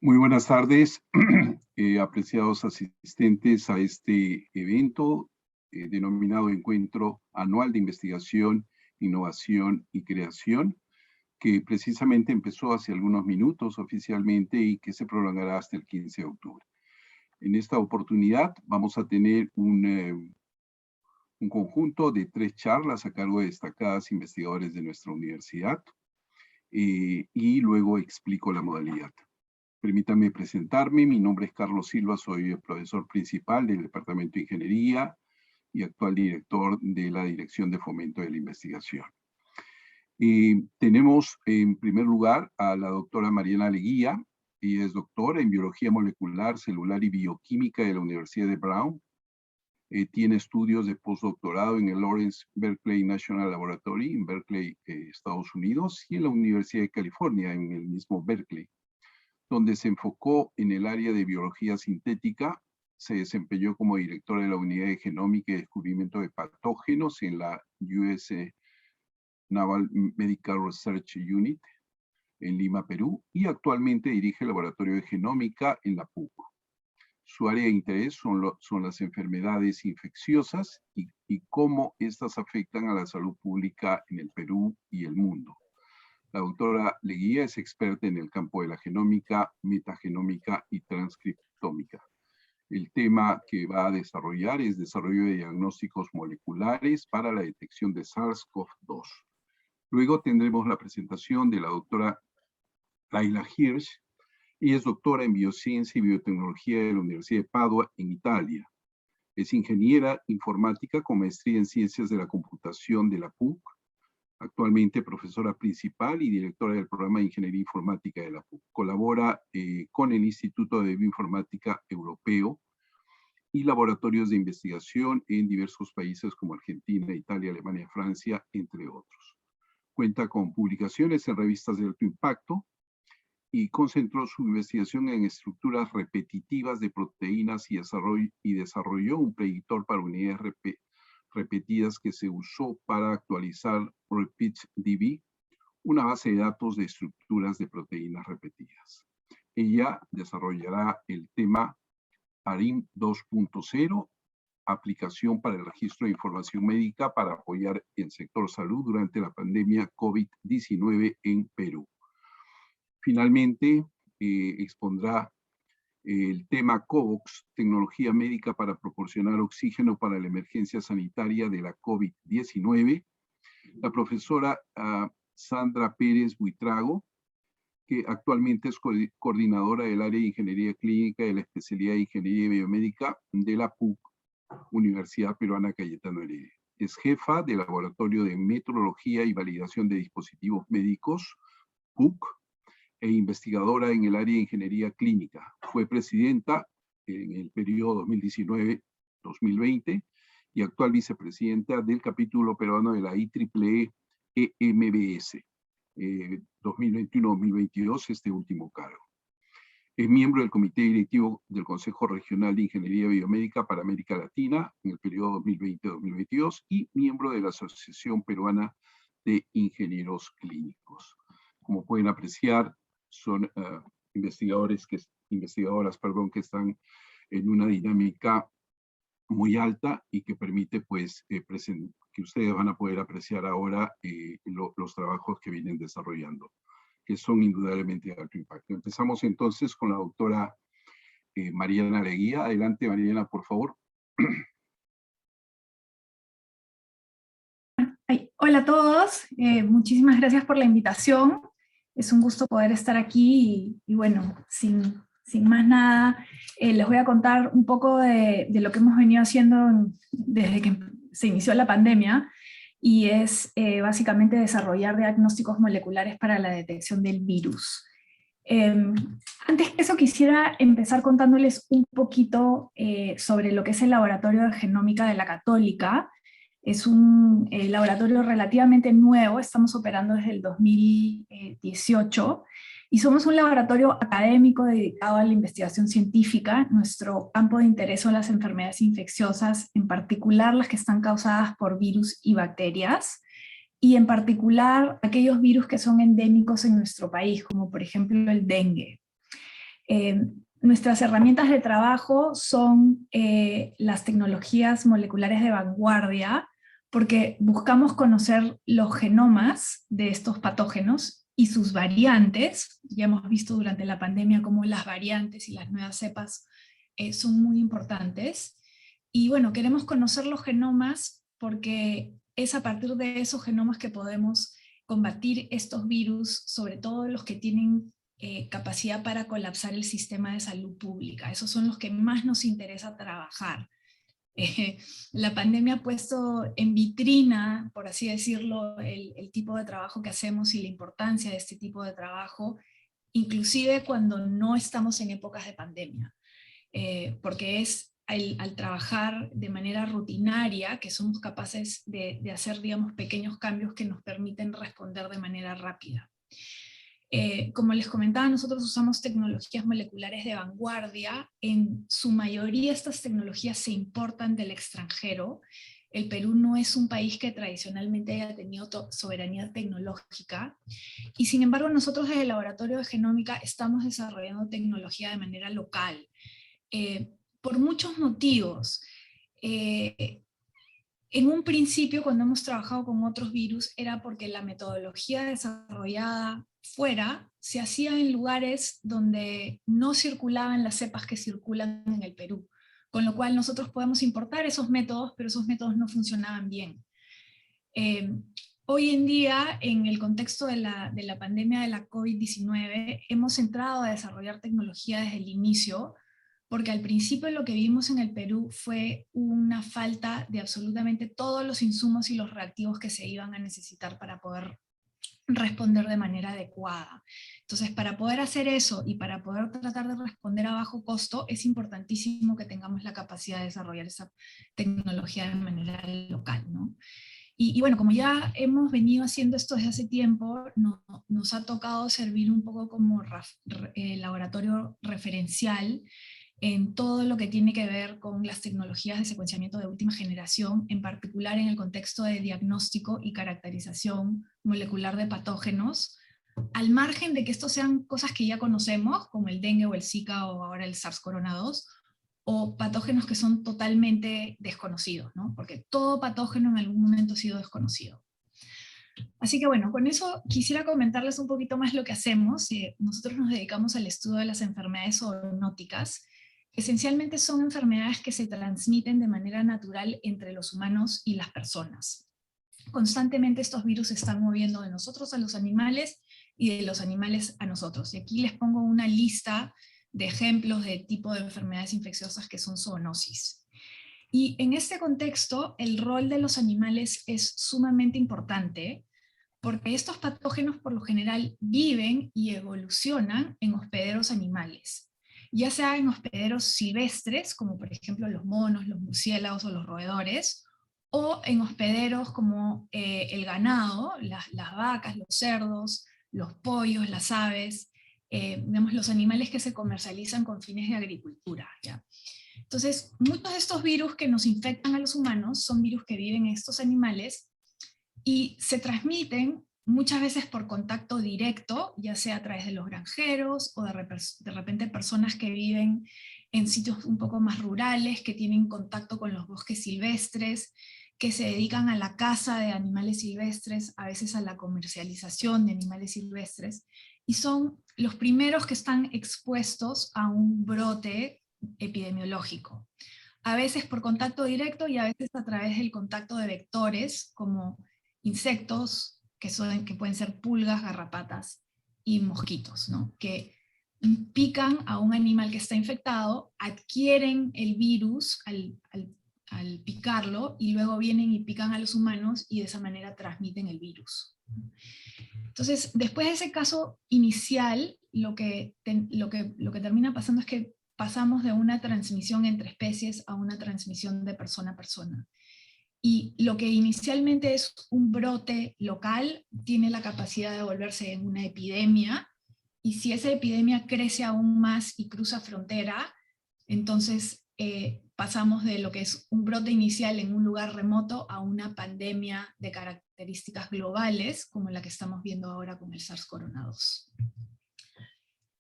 Muy buenas tardes, apreciados asistentes a este evento denominado Encuentro Anual de Investigación, Innovación y Creación, que precisamente empezó hace algunos minutos oficialmente y que se prolongará hasta el 15 de octubre. En esta oportunidad vamos a tener un conjunto de 3 charlas a cargo de destacadas investigadores de nuestra universidad y luego explico la modalidad. Permítanme presentarme, mi nombre es Carlos Silva, soy el profesor principal del Departamento de Ingeniería y actual director de la Dirección de Fomento de la Investigación. Tenemos en primer lugar a la doctora Mariana Leguía. Ella es doctora en Biología Molecular, Celular y Bioquímica de la Universidad de Brown. Tiene estudios de postdoctorado en el Lawrence Berkeley National Laboratory en Berkeley, Estados Unidos, y en la Universidad de California, en el mismo Berkeley, donde se enfocó en el área de biología sintética. Se desempeñó como directora de la Unidad de Genómica y Descubrimiento de Patógenos en la US Naval Medical Research Unit en Lima, Perú, y actualmente dirige el Laboratorio de Genómica en la PUC. Su área de interés son las enfermedades infecciosas y cómo estas afectan a la salud pública en el Perú y el mundo. La doctora Leguía es experta en el campo de la genómica, metagenómica y transcriptómica. El tema que va a desarrollar es desarrollo de diagnósticos moleculares para la detección de SARS-CoV-2. Luego tendremos la presentación de la doctora Laila Hirsch. Ella es doctora en Biociencia y Biotecnología de la Universidad de Padua, en Italia. Es ingeniera informática con maestría en Ciencias de la Computación de la PUC. Actualmente profesora principal y directora del programa de Ingeniería Informática de la PUC. Colabora con el Instituto de Bioinformática Europeo y laboratorios de investigación en diversos países como Argentina, Italia, Alemania, Francia, entre otros. Cuenta con publicaciones en revistas de alto impacto y concentró su investigación en estructuras repetitivas de proteínas y desarrolló un predictor para unidades repetidas que se usó para actualizar RepeatDB, una base de datos de estructuras de proteínas repetidas. Ella desarrollará el tema ARIM 2.0, aplicación para el registro de información médica para apoyar el sector salud durante la pandemia COVID-19 en Perú. Finalmente, expondrá el tema COVOX, tecnología médica para proporcionar oxígeno para la emergencia sanitaria de la COVID-19, la profesora Sandra Pérez Buitrago, que actualmente es coordinadora del área de Ingeniería Clínica de la especialidad de Ingeniería Biomédica de la PUC, Universidad Peruana Cayetano Heredia. Es jefa del Laboratorio de Metrología y Validación de Dispositivos Médicos, PUC, e investigadora en el área de Ingeniería Clínica. Fue presidenta en el periodo 2019-2020 y actual vicepresidenta del capítulo peruano de la IEEE EMBS, 2021-2022, este último cargo. Es miembro del Comité Directivo del Consejo Regional de Ingeniería Biomédica para América Latina en el periodo 2020-2022 y miembro de la Asociación Peruana de Ingenieros Clínicos. Como pueden apreciar, son investigadoras que están en una dinámica muy alta y que permite pues que ustedes van a poder apreciar ahora los trabajos que vienen desarrollando, que son indudablemente de alto impacto. Empezamos entonces con la doctora Mariana Leguía. Adelante, Mariana, por favor. Hola a todos, muchísimas gracias por la invitación. Es un gusto poder estar aquí y bueno, sin más nada, les voy a contar un poco de lo que hemos venido haciendo desde que se inició la pandemia, y es básicamente desarrollar diagnósticos moleculares para la detección del virus. Antes que eso quisiera empezar contándoles un poquito sobre lo que es el Laboratorio de Genómica de la Católica. Es un laboratorio relativamente nuevo, estamos operando desde el 2018, y somos un laboratorio académico dedicado a la investigación científica. Nuestro campo de interés son las enfermedades infecciosas, en particular las que están causadas por virus y bacterias, y en particular aquellos virus que son endémicos en nuestro país, como por ejemplo el dengue. Nuestras herramientas de trabajo son las tecnologías moleculares de vanguardia, porque buscamos conocer los genomas de estos patógenos y sus variantes. Ya hemos visto durante la pandemia cómo las variantes y las nuevas cepas son muy importantes. Y bueno, queremos conocer los genomas porque es a partir de esos genomas que podemos combatir estos virus, sobre todo los que tienen capacidad para colapsar el sistema de salud pública. Esos son los que más nos interesa trabajar. La pandemia ha puesto en vitrina, por así decirlo, el tipo de trabajo que hacemos y la importancia de este tipo de trabajo, inclusive cuando no estamos en épocas de pandemia. Porque es al trabajar de manera rutinaria que somos capaces de hacer, digamos, pequeños cambios que nos permiten responder de manera rápida. Como les comentaba, nosotros usamos tecnologías moleculares de vanguardia. En su mayoría estas tecnologías se importan del extranjero. El Perú no es un país que tradicionalmente haya tenido soberanía tecnológica, y sin embargo nosotros desde el Laboratorio de Genómica estamos desarrollando tecnología de manera local, por muchos motivos. En un principio, cuando hemos trabajado con otros virus, era porque la metodología desarrollada fuera se hacía en lugares donde no circulaban las cepas que circulan en el Perú, con lo cual nosotros podemos importar esos métodos, pero esos métodos no funcionaban bien. Hoy en día, en el contexto de la pandemia de la COVID-19, hemos entrado a desarrollar tecnología desde el inicio, porque al principio lo que vimos en el Perú fue una falta de absolutamente todos los insumos y los reactivos que se iban a necesitar para poder responder de manera adecuada. Entonces, para poder hacer eso y para poder tratar de responder a bajo costo, es importantísimo que tengamos la capacidad de desarrollar esa tecnología de manera local, ¿no? Y bueno, como ya hemos venido haciendo esto desde hace tiempo, nos ha tocado servir un poco como laboratorio referencial en todo lo que tiene que ver con las tecnologías de secuenciamiento de última generación, en particular en el contexto de diagnóstico y caracterización molecular de patógenos, al margen de que estos sean cosas que ya conocemos, como el dengue o el Zika o ahora el SARS-CoV-2, o patógenos que son totalmente desconocidos, ¿no? Porque todo patógeno en algún momento ha sido desconocido. Así que bueno, con eso quisiera comentarles un poquito más lo que hacemos. Nosotros nos dedicamos al estudio de las enfermedades zoonóticas. Esencialmente son enfermedades que se transmiten de manera natural entre los humanos y las personas. Constantemente estos virus se están moviendo de nosotros a los animales y de los animales a nosotros. Y aquí les pongo una lista de ejemplos de tipo de enfermedades infecciosas que son zoonosis. Y en este contexto, el rol de los animales es sumamente importante, porque estos patógenos por lo general viven y evolucionan en hospederos animales, ya sea en hospederos silvestres, como por ejemplo los monos, los murciélagos o los roedores, o en hospederos como el ganado, las vacas, los cerdos, los pollos, las aves, digamos, los animales que se comercializan con fines de agricultura, ¿ya? Entonces, muchos de estos virus que nos infectan a los humanos son virus que viven en estos animales y se transmiten muchas veces por contacto directo, ya sea a través de los granjeros o de repente personas que viven en sitios un poco más rurales, que tienen contacto con los bosques silvestres, que se dedican a la caza de animales silvestres, a veces a la comercialización de animales silvestres, y son los primeros que están expuestos a un brote epidemiológico. A veces por contacto directo y a veces a través del contacto de vectores, como insectos, que pueden ser pulgas, garrapatas y mosquitos, ¿no? Que pican a un animal que está infectado, adquieren el virus al picarlo, y luego vienen y pican a los humanos y de esa manera transmiten el virus. Entonces, después de ese caso inicial, lo que termina pasando es que pasamos de una transmisión entre especies a una transmisión de persona a persona. Y lo que inicialmente es un brote local tiene la capacidad de volverse en una epidemia, y si esa epidemia crece aún más y cruza frontera, entonces pasamos de lo que es un brote inicial en un lugar remoto a una pandemia de características globales, como la que estamos viendo ahora con el SARS-CoV-2.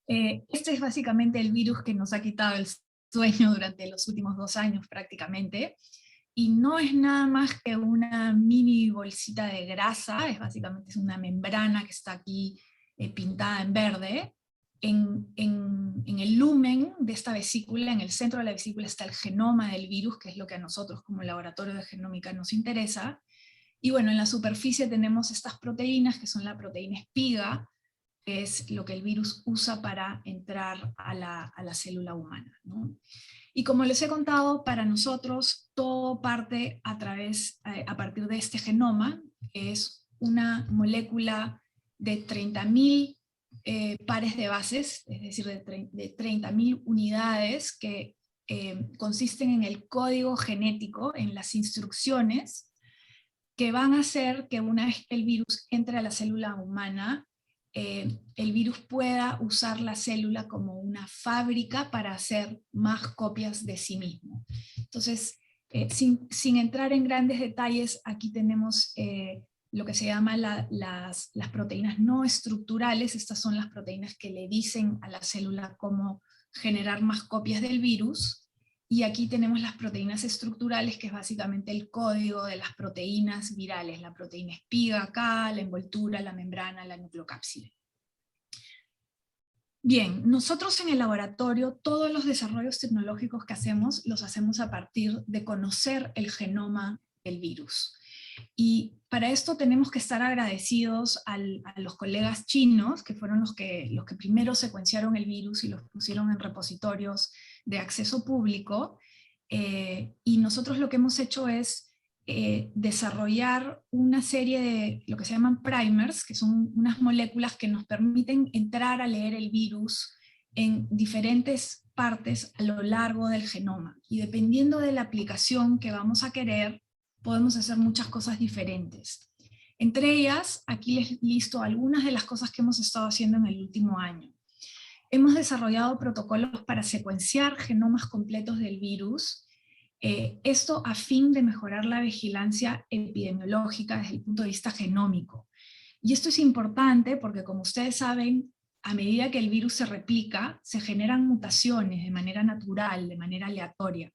Este es básicamente el virus que nos ha quitado el sueño durante los últimos 2 años prácticamente, y no es nada más que una mini bolsita de grasa, es una membrana que está aquí pintada en verde. En el lumen de esta vesícula, en el centro de la vesícula, está el genoma del virus, que es lo que a nosotros como laboratorio de genómica nos interesa. Y bueno, en la superficie tenemos estas proteínas, que son la proteína espiga, que es lo que el virus usa para entrar a la célula humana, ¿no? Y como les he contado, para nosotros todo parte a partir de este genoma, que es una molécula de 30.000 pares de bases, es decir, de 30.000 unidades que consisten en el código genético, en las instrucciones que van a hacer que una vez que el virus entre a la célula humana, el virus pueda usar la célula como una fábrica para hacer más copias de sí mismo. Entonces, sin entrar en grandes detalles, aquí tenemos lo que se llama las proteínas no estructurales. Estas son las proteínas que le dicen a la célula cómo generar más copias del virus. Y aquí tenemos las proteínas estructurales, que es básicamente el código de las proteínas virales, la proteína espiga acá, la envoltura, la membrana, la nucleocápside. Bien, nosotros en el laboratorio, todos los desarrollos tecnológicos que hacemos, los hacemos a partir de conocer el genoma del virus. Y para esto tenemos que estar agradecidos a los colegas chinos, que fueron los que primero secuenciaron el virus y los pusieron en repositorios de acceso público, y nosotros lo que hemos hecho es desarrollar una serie de lo que se llaman primers, que son unas moléculas que nos permiten entrar a leer el virus en diferentes partes a lo largo del genoma. Y dependiendo de la aplicación que vamos a querer, podemos hacer muchas cosas diferentes. Entre ellas, aquí les listo algunas de las cosas que hemos estado haciendo en el último año. Hemos desarrollado protocolos para secuenciar genomas completos del virus, esto a fin de mejorar la vigilancia epidemiológica desde el punto de vista genómico. Y esto es importante porque, como ustedes saben, a medida que el virus se replica, se generan mutaciones de manera natural, de manera aleatoria.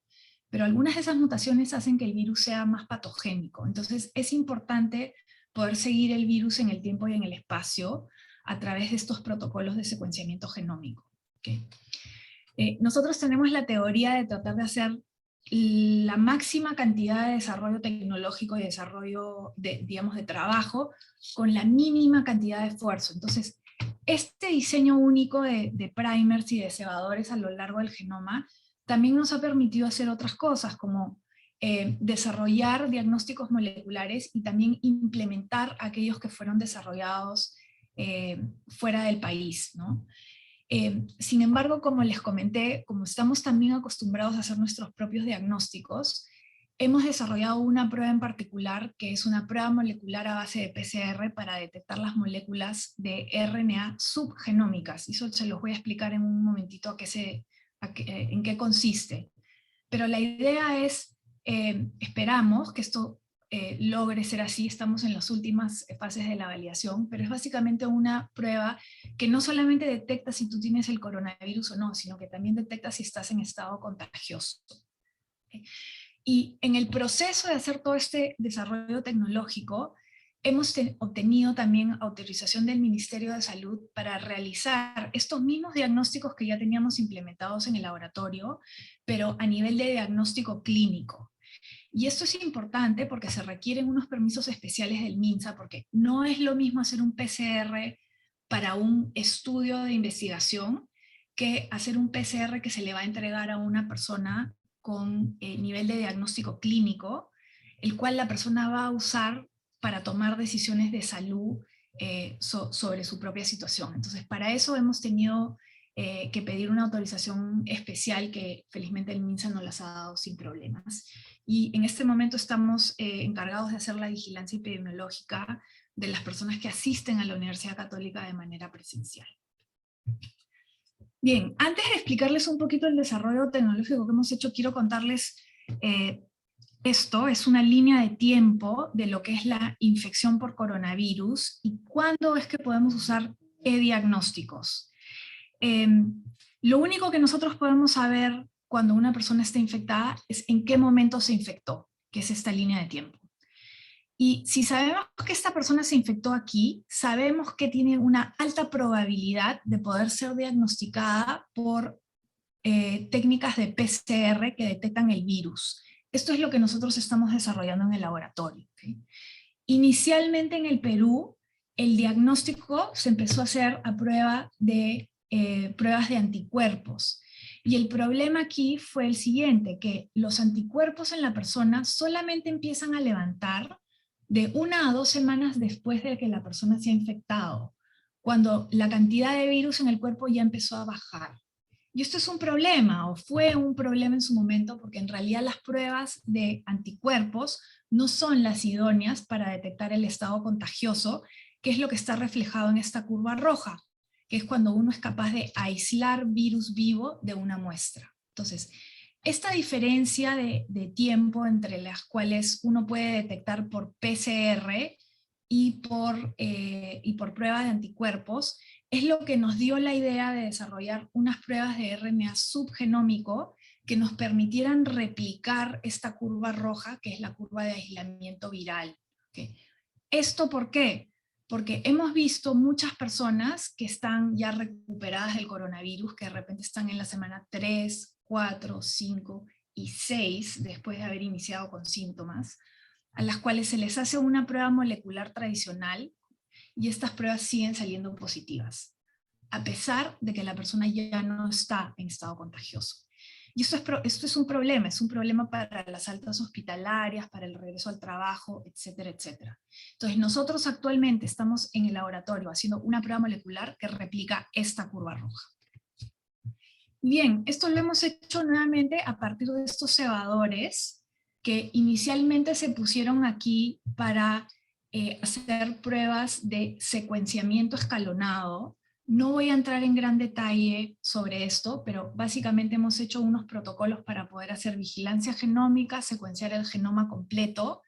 Pero algunas de esas mutaciones hacen que el virus sea más patogénico. Entonces es importante poder seguir el virus en el tiempo y en el espacio a través de estos protocolos de secuenciamiento genómico. ¿Okay? Nosotros tenemos la teoría de tratar de hacer la máxima cantidad de desarrollo tecnológico y desarrollo de trabajo con la mínima cantidad de esfuerzo. Entonces, este diseño único de primers y de cebadores a lo largo del genoma también nos ha permitido hacer otras cosas, como desarrollar diagnósticos moleculares y también implementar aquellos que fueron desarrollados fuera del país, ¿no? Sin embargo, como les comenté, como estamos también acostumbrados a hacer nuestros propios diagnósticos, hemos desarrollado una prueba en particular, que es una prueba molecular a base de PCR para detectar las moléculas de RNA subgenómicas. Y eso se los voy a explicar en un momentito en qué consiste. Pero la idea es, esperamos que esto logre ser así, estamos en las últimas fases de la validación, pero es básicamente una prueba que no solamente detecta si tú tienes el coronavirus o no, sino que también detecta si estás en estado contagioso. Y en el proceso de hacer todo este desarrollo tecnológico, hemos obtenido también autorización del Ministerio de Salud para realizar estos mismos diagnósticos que ya teníamos implementados en el laboratorio, pero a nivel de diagnóstico clínico. Y esto es importante porque se requieren unos permisos especiales del MINSA, porque no es lo mismo hacer un PCR para un estudio de investigación que hacer un PCR que se le va a entregar a una persona con nivel de diagnóstico clínico, el cual la persona va a usar para tomar decisiones de salud sobre su propia situación. Entonces, para eso hemos tenido que pedir una autorización especial que felizmente el MINSA nos las ha dado sin problemas. Y en este momento estamos encargados de hacer la vigilancia epidemiológica de las personas que asisten a la Universidad Católica de manera presencial. Bien, antes de explicarles un poquito el desarrollo tecnológico que hemos hecho, quiero contarles esto es una línea de tiempo de lo que es la infección por coronavirus y cuándo es que podemos usar qué diagnósticos. Lo único que nosotros podemos saber cuando una persona está infectada es en qué momento se infectó, que es esta línea de tiempo. Y si sabemos que esta persona se infectó aquí, sabemos que tiene una alta probabilidad de poder ser diagnosticada por técnicas de PCR que detectan el virus. Esto es lo que nosotros estamos desarrollando en el laboratorio. ¿Okay? Inicialmente en el Perú, el diagnóstico se empezó a hacer a pruebas de anticuerpos. Y el problema aquí fue el siguiente, que los anticuerpos en la persona solamente empiezan a levantar de 1 a 2 semanas después de que la persona se ha infectado, cuando la cantidad de virus en el cuerpo ya empezó a bajar. Y esto es un problema, o fue un problema en su momento, porque en realidad las pruebas de anticuerpos no son las idóneas para detectar el estado contagioso, que es lo que está reflejado en esta curva roja, que es cuando uno es capaz de aislar virus vivo de una muestra. Entonces, esta diferencia de tiempo entre las cuales uno puede detectar por PCR y por pruebas de anticuerpos es lo que nos dio la idea de desarrollar unas pruebas de RNA subgenómico que nos permitieran replicar esta curva roja, que es la curva de aislamiento viral. ¿Okay? ¿Esto por qué? Porque hemos visto muchas personas que están ya recuperadas del coronavirus, que de repente están en la semana 3, 4, 5 y 6, después de haber iniciado con síntomas, a las cuales se les hace una prueba molecular tradicional, y estas pruebas siguen saliendo positivas, a pesar de que la persona ya no está en estado contagioso. Y esto es un problema para las altas hospitalarias, para el regreso al trabajo, etcétera, etcétera. Entonces nosotros actualmente estamos en el laboratorio haciendo una prueba molecular que replica esta curva roja. Bien, esto lo hemos hecho nuevamente a partir de estos cebadores que inicialmente se pusieron aquí para hacer pruebas de secuenciamiento escalonado. No voy a entrar en gran detalle sobre esto, pero básicamente hemos hecho unos protocolos para poder hacer vigilancia genómica, secuenciar el genoma completo,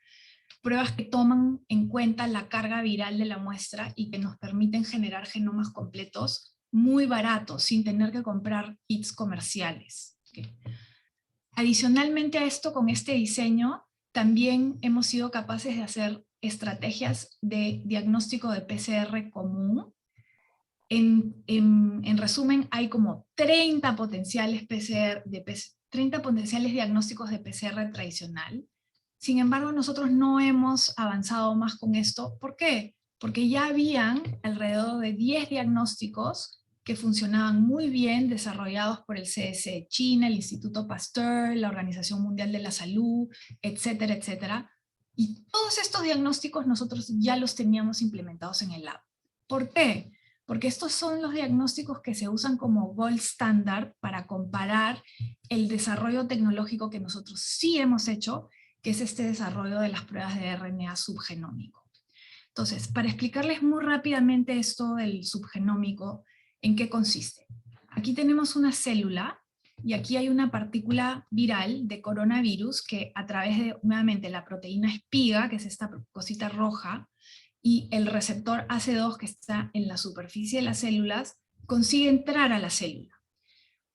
pruebas que toman en cuenta la carga viral de la muestra y que nos permiten generar genomas completos muy baratos, sin tener que comprar kits comerciales. Okay. Adicionalmente a esto, con este diseño, también hemos sido capaces de hacer estrategias de diagnóstico de PCR común. En resumen, hay como 30 potenciales 30 potenciales diagnósticos de PCR tradicional. Sin embargo, nosotros no hemos avanzado más con esto. ¿Por qué? Porque ya habían alrededor de 10 diagnósticos que funcionaban muy bien, desarrollados por el CDC de China, el Instituto Pasteur, la Organización Mundial de la Salud, etcétera, etcétera. Y todos estos diagnósticos nosotros ya los teníamos implementados en el lab. ¿Por qué? Porque estos son los diagnósticos que se usan como gold standard para comparar el desarrollo tecnológico que nosotros sí hemos hecho, que es este desarrollo de las pruebas de RNA subgenómico. Entonces, para explicarles muy rápidamente esto del subgenómico, ¿en qué consiste? Aquí tenemos una célula y aquí hay una partícula viral de coronavirus que a través de, nuevamente, la proteína espiga, que es esta cosita roja, y el receptor AC2 que está en la superficie de las células, consigue entrar a la célula.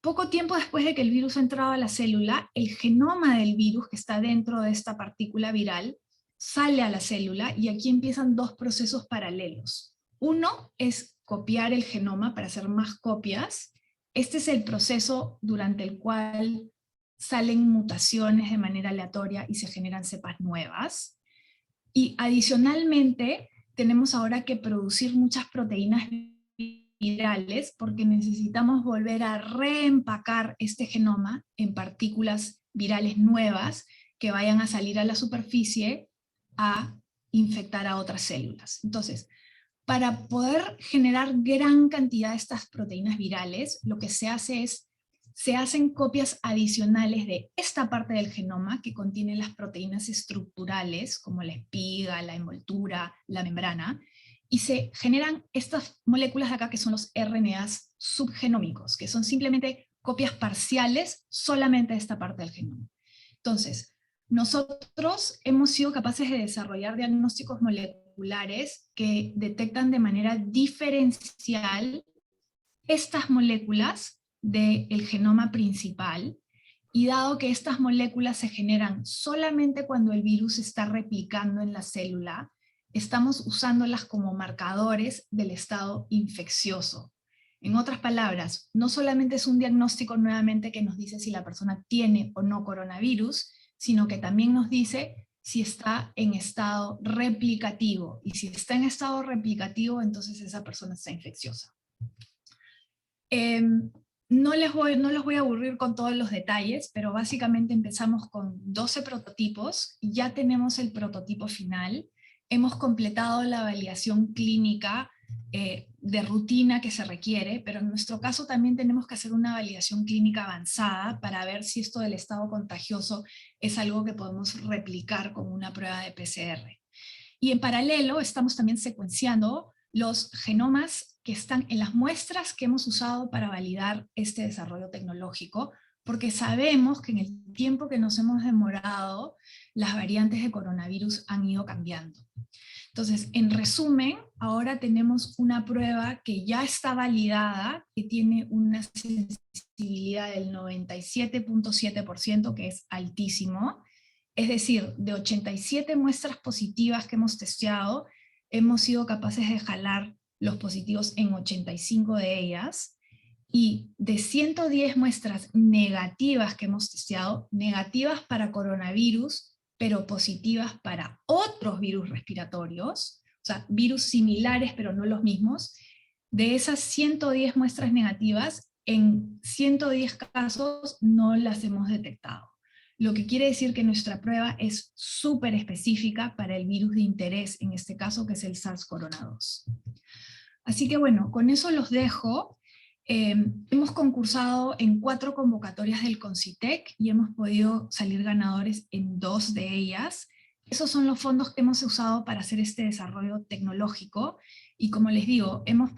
Poco tiempo después de que el virus ha entrado a la célula, el genoma del virus que está dentro de esta partícula viral sale a la célula y aquí empiezan dos procesos paralelos. Uno es copiar el genoma para hacer más copias. Este es el proceso durante el cual salen mutaciones de manera aleatoria y se generan cepas nuevas. Y adicionalmente, tenemos ahora que producir muchas proteínas virales porque necesitamos volver a reempacar este genoma en partículas virales nuevas que vayan a salir a la superficie a infectar a otras células. Entonces, para poder generar gran cantidad de estas proteínas virales, lo que se hace es, se hacen copias adicionales de esta parte del genoma que contiene las proteínas estructurales, como la espiga, la envoltura, la membrana, y se generan estas moléculas de acá que son los RNAs subgenómicos, que son simplemente copias parciales solamente de esta parte del genoma. Entonces, nosotros hemos sido capaces de desarrollar diagnósticos moleculares que detectan de manera diferencial estas moléculas del genoma principal, y dado que estas moléculas se generan solamente cuando el virus está replicando en la célula, estamos usándolas como marcadores del estado infeccioso. En otras palabras, no solamente es un diagnóstico nuevamente que nos dice si la persona tiene o no coronavirus, sino que también nos dice si está en estado replicativo. Y si está en estado replicativo, entonces esa persona está infecciosa. No los voy a aburrir con todos los detalles, pero básicamente empezamos con 12 prototipos, ya tenemos el prototipo final, hemos completado la validación clínica de rutina que se requiere, pero en nuestro caso también tenemos que hacer una validación clínica avanzada para ver si esto del estado contagioso es algo que podemos replicar con una prueba de PCR. Y en paralelo estamos también secuenciando los genomas que están en las muestras que hemos usado para validar este desarrollo tecnológico, porque sabemos que en el tiempo que nos hemos demorado, las variantes de coronavirus han ido cambiando. Entonces, en resumen, ahora tenemos una prueba que ya está validada, que tiene una sensibilidad del 97.7%, que es altísimo. Es decir, de 87 muestras positivas que hemos testeado, hemos sido capaces de jalar los positivos en 85 de ellas, y de 110 muestras negativas que hemos testeado, negativas para coronavirus, pero positivas para otros virus respiratorios, o sea, virus similares pero no los mismos, de esas 110 muestras negativas, en 110 casos no las hemos detectado. Lo que quiere decir que nuestra prueba es súper específica para el virus de interés, en este caso que es el SARS-CoV-2. Así que bueno, con eso los dejo. Hemos concursado en 4 convocatorias del CONCITEC y hemos podido salir ganadores en 2 de ellas. Esos son los fondos que hemos usado para hacer este desarrollo tecnológico, y como les digo, hemos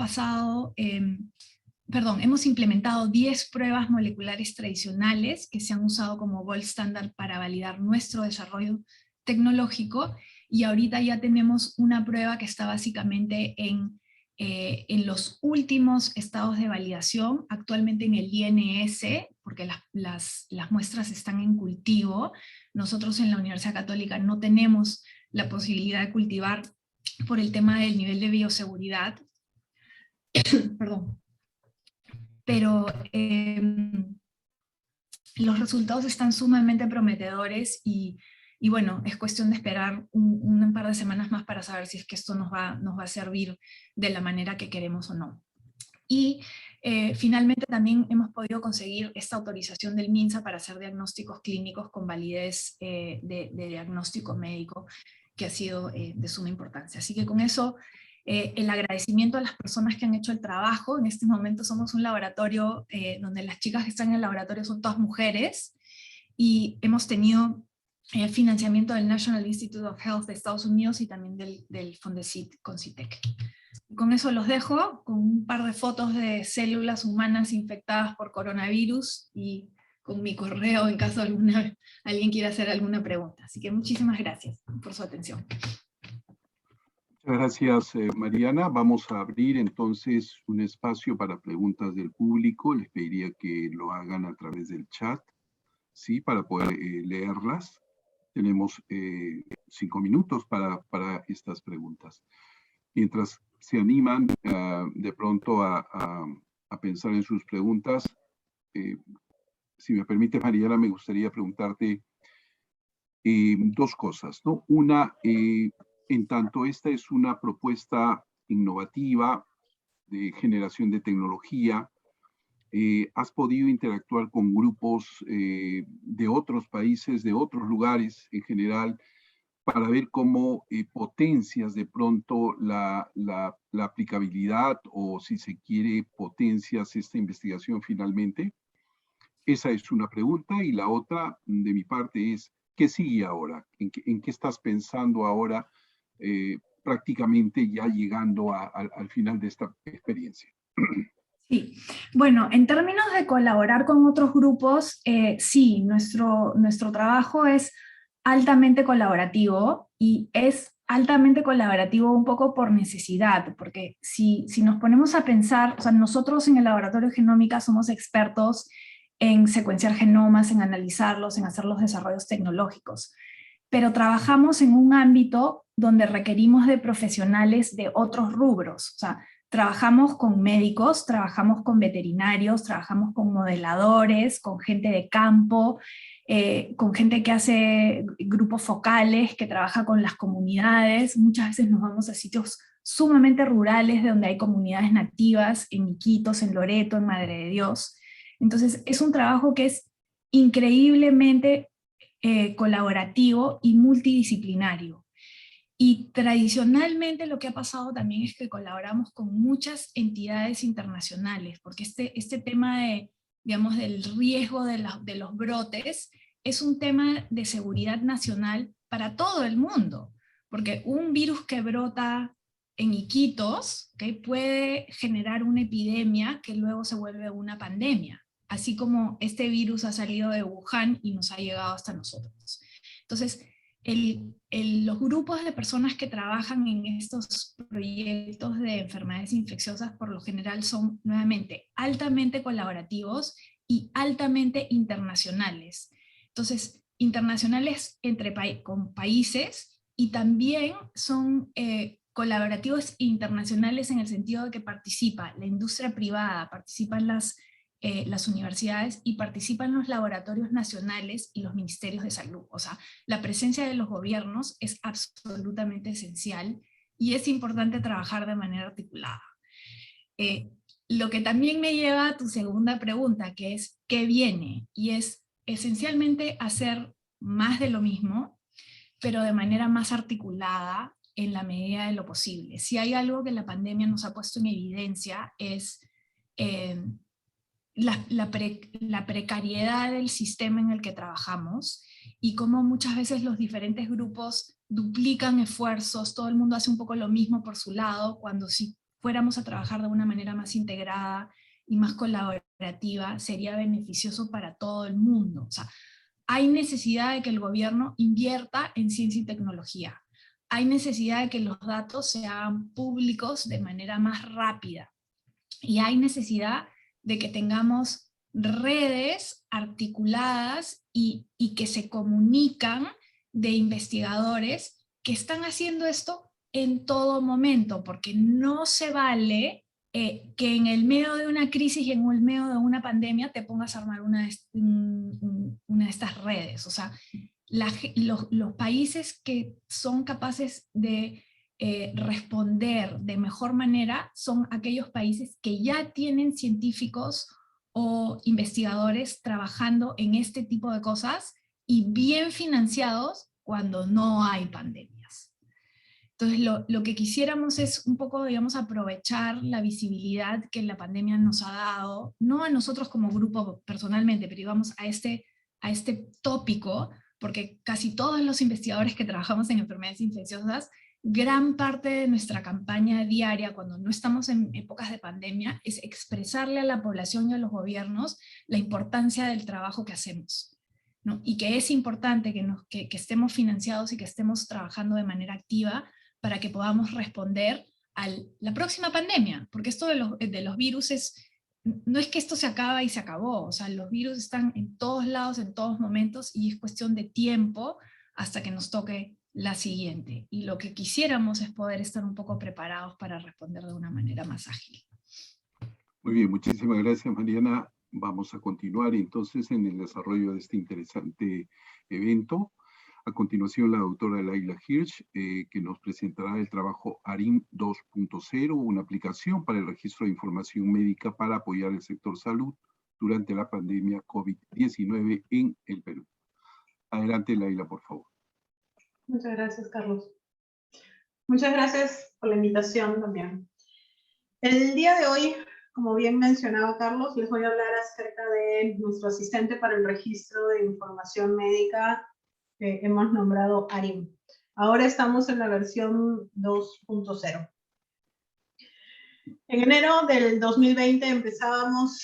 implementado 10 pruebas moleculares tradicionales que se han usado como gold standard para validar nuestro desarrollo tecnológico, y ahorita ya tenemos una prueba que está básicamente en los últimos estados de validación, actualmente en el INS, porque las muestras están en cultivo. Nosotros en la Universidad Católica no tenemos la posibilidad de cultivar por el tema del nivel de bioseguridad. Perdón. Pero los resultados están sumamente prometedores, y bueno, es cuestión de esperar un par de semanas más para saber si es que esto nos va a servir de la manera que queremos o no. Y finalmente también hemos podido conseguir esta autorización del MINSA para hacer diagnósticos clínicos con validez de diagnóstico médico, que ha sido de suma importancia. Así que con eso, el agradecimiento a las personas que han hecho el trabajo. En este momento somos un laboratorio donde las chicas que están en el laboratorio son todas mujeres, y hemos tenido financiamiento del National Institute of Health de Estados Unidos y también del Fondesit CONCITEC. Con eso los dejo, con un par de fotos de células humanas infectadas por coronavirus, y con mi correo en caso alguien quiera hacer alguna pregunta. Así que muchísimas gracias por su atención. Muchas gracias, Mariana. Vamos a abrir entonces un espacio para preguntas del público. Les pediría que lo hagan a través del chat, ¿sí? Para poder leerlas. Tenemos 5 minutos para estas preguntas. Mientras se animan de pronto a pensar en sus preguntas, si me permite, Mariana, me gustaría preguntarte 2 cosas, ¿no? Una, en tanto esta es una propuesta innovativa de generación de tecnología, ¿has podido interactuar con grupos de otros países, de otros lugares en general, para ver cómo potencias de pronto la aplicabilidad, o si se quiere, potencias esta investigación finalmente? Esa es una pregunta. Y la otra de mi parte es, ¿qué sigue ahora? ¿En qué estás pensando ahora, prácticamente ya llegando al final de esta experiencia? Sí, bueno, en términos de colaborar con otros grupos, sí, nuestro trabajo es altamente colaborativo, y es altamente colaborativo un poco por necesidad, porque si nos ponemos a pensar, o sea, nosotros en el laboratorio de genómica somos expertos en secuenciar genomas, en analizarlos, en hacer los desarrollos tecnológicos, pero trabajamos en un ámbito donde requerimos de profesionales de otros rubros, o sea, trabajamos con médicos, trabajamos con veterinarios, trabajamos con modeladores, con gente de campo, con gente que hace grupos focales, que trabaja con las comunidades. Muchas veces nos vamos a sitios sumamente rurales, de donde hay comunidades nativas, en Iquitos, en Loreto, en Madre de Dios. Entonces es un trabajo que es increíblemente colaborativo y multidisciplinario. Y tradicionalmente lo que ha pasado también es que colaboramos con muchas entidades internacionales, porque este tema de, digamos, del riesgo de los brotes es un tema de seguridad nacional para todo el mundo, porque un virus que brota en Iquitos, ¿okay?, puede generar una epidemia que luego se vuelve una pandemia, así como este virus ha salido de Wuhan y nos ha llegado hasta nosotros. Entonces, los grupos de personas que trabajan en estos proyectos de enfermedades infecciosas por lo general son nuevamente altamente colaborativos y altamente internacionales. Entonces, internacionales con países, y también son colaborativos internacionales en el sentido de que participa la industria privada, participan las universidades y participan los laboratorios nacionales y los ministerios de salud. O sea, la presencia de los gobiernos es absolutamente esencial y es importante trabajar de manera articulada. Lo que también me lleva a tu segunda pregunta, que es ¿qué viene? Y es esencialmente hacer más de lo mismo, pero de manera más articulada en la medida de lo posible. Si hay algo que la pandemia nos ha puesto en evidencia es la precariedad del sistema en el que trabajamos y cómo muchas veces los diferentes grupos duplican esfuerzos, todo el mundo hace un poco lo mismo por su lado, cuando si fuéramos a trabajar de una manera más integrada y más colaborativa, sería beneficioso para todo el mundo. O sea, hay necesidad de que el gobierno invierta en ciencia y tecnología. Hay necesidad de que los datos sean públicos de manera más rápida. Y hay necesidad de que tengamos redes articuladas y que se comunican de investigadores que están haciendo esto en todo momento, porque no se vale que en el medio de una crisis y en el medio de una pandemia te pongas a armar una de estas redes. O sea, los países que son capaces de responder de mejor manera son aquellos países que ya tienen científicos o investigadores trabajando en este tipo de cosas y bien financiados cuando no hay pandemias. Entonces lo que quisiéramos es un poco, digamos, aprovechar la visibilidad que la pandemia nos ha dado, no a nosotros como grupo personalmente, pero digamos a este tópico, porque casi todos los investigadores que trabajamos en enfermedades infecciosas, gran parte de nuestra campaña diaria, cuando no estamos en épocas de pandemia, es expresarle a la población y a los gobiernos la importancia del trabajo que hacemos, ¿no? Y que es importante que estemos financiados y que estemos trabajando de manera activa para que podamos responder a la próxima pandemia, porque esto de los virus no es que esto se acaba y se acabó, o sea, los virus están en todos lados, en todos momentos, y es cuestión de tiempo hasta que nos toque la siguiente. Y lo que quisiéramos es poder estar un poco preparados para responder de una manera más ágil. Muy bien, muchísimas gracias, Mariana. Vamos a continuar entonces en el desarrollo de este interesante evento. A continuación, la doctora Laila Hirsch, que nos presentará el trabajo ARIM 2.0, una aplicación para el registro de información médica para apoyar el sector salud durante la pandemia COVID-19 en el Perú. Adelante, Laila, por favor. Muchas gracias, Carlos. Muchas gracias por la invitación también. El día de hoy, como bien mencionaba Carlos, les voy a hablar acerca de nuestro asistente para el registro de información médica que hemos nombrado ARIM. Ahora estamos en la versión 2.0. En enero del 2020 empezábamos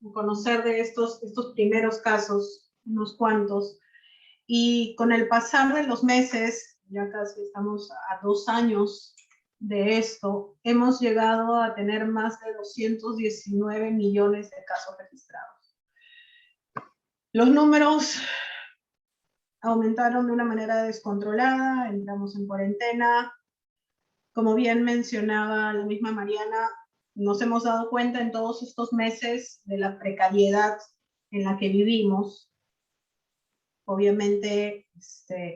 a conocer de estos primeros casos, unos cuantos, y con el pasar de los meses ya casi estamos a 2 años de esto, hemos llegado a tener más de 219 millones de casos registrados. Los números aumentaron de una manera descontrolada, entramos en cuarentena. Como bien mencionaba la misma Mariana, nos hemos dado cuenta en todos estos meses de la precariedad en la que vivimos. Obviamente,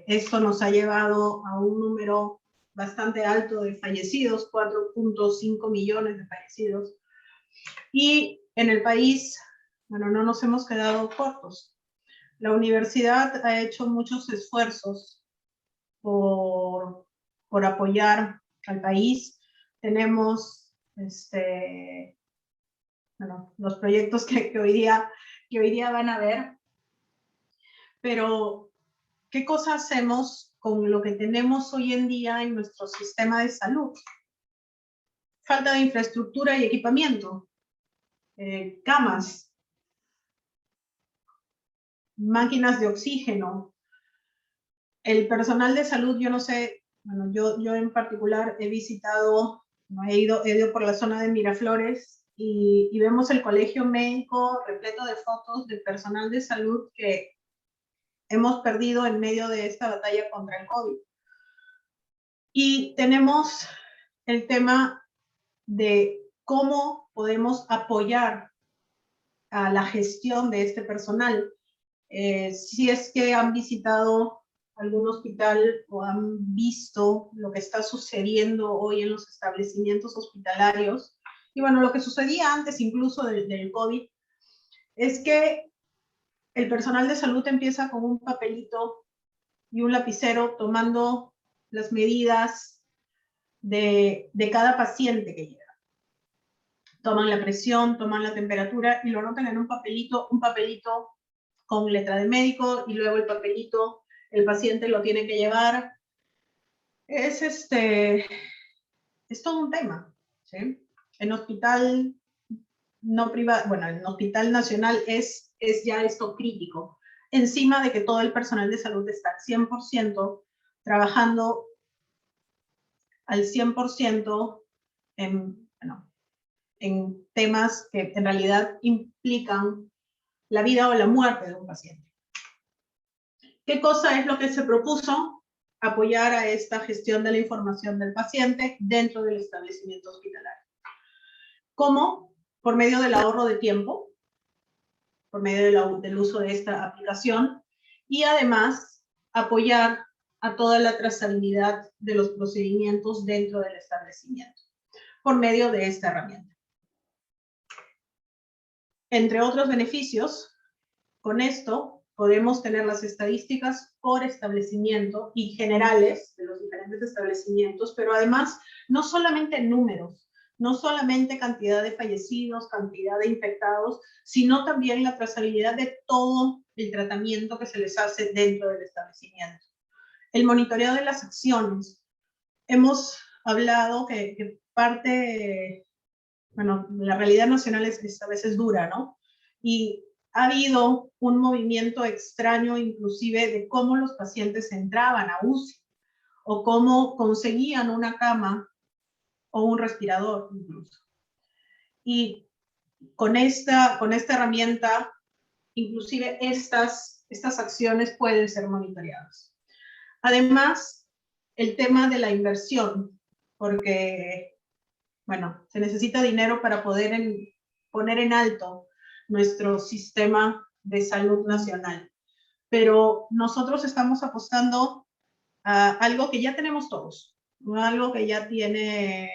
esto nos ha llevado a un número bastante alto de fallecidos, 4.5 millones de fallecidos. Y en el país, bueno, no nos hemos quedado cortos. La universidad ha hecho muchos esfuerzos por apoyar al país. Tenemos bueno, los proyectos que hoy día van a ver. Pero, ¿qué cosa hacemos con lo que tenemos hoy en día en nuestro sistema de salud? Falta de infraestructura y equipamiento, camas, máquinas de oxígeno. El personal de salud, yo no sé, bueno, yo en particular he visitado, no, he ido por la zona de Miraflores y vemos el colegio médico repleto de fotos de personal de salud que hemos perdido en medio de esta batalla contra el COVID. Y tenemos el tema de cómo podemos apoyar a la gestión de este personal. Si es que han visitado algún hospital o han visto lo que está sucediendo hoy en los establecimientos hospitalarios, y bueno, lo que sucedía antes incluso del COVID, es que el personal de salud empieza con un papelito y un lapicero tomando las medidas de cada paciente que llega. Toman la presión, toman la temperatura y lo anotan en un papelito con letra de médico, y luego el papelito el paciente lo tiene que llevar. Es todo un tema, ¿sí? En hospital no privado, bueno, en hospital nacional es ya esto crítico. Encima de que todo el personal de salud está al 100% trabajando al 100% en temas que en realidad implican la vida o la muerte de un paciente. ¿Qué cosa es lo que se propuso? Apoyar a esta gestión de la información del paciente dentro del establecimiento hospitalario. ¿Cómo? Por medio del ahorro de tiempo, por medio del uso de esta aplicación, y además apoyar a toda la trazabilidad de los procedimientos dentro del establecimiento, por medio de esta herramienta. Entre otros beneficios, con esto podemos tener las estadísticas por establecimiento y generales de los diferentes establecimientos, pero además no solamente números, no solamente cantidad de fallecidos, cantidad de infectados, sino también la trazabilidad de todo el tratamiento que se les hace dentro del establecimiento. El monitoreo de las acciones. Hemos hablado que parte, bueno, la realidad nacional a veces dura, ¿no? Y ha habido un movimiento extraño inclusive de cómo los pacientes entraban a UCI o cómo conseguían una cama o un respirador incluso. Y con esta herramienta, inclusive estas acciones pueden ser monitoreadas. Además, el tema de la inversión, porque, bueno, se necesita dinero para poder poner en alto nuestro sistema de salud nacional. Pero nosotros estamos apostando a algo que ya tenemos todos, algo que ya tiene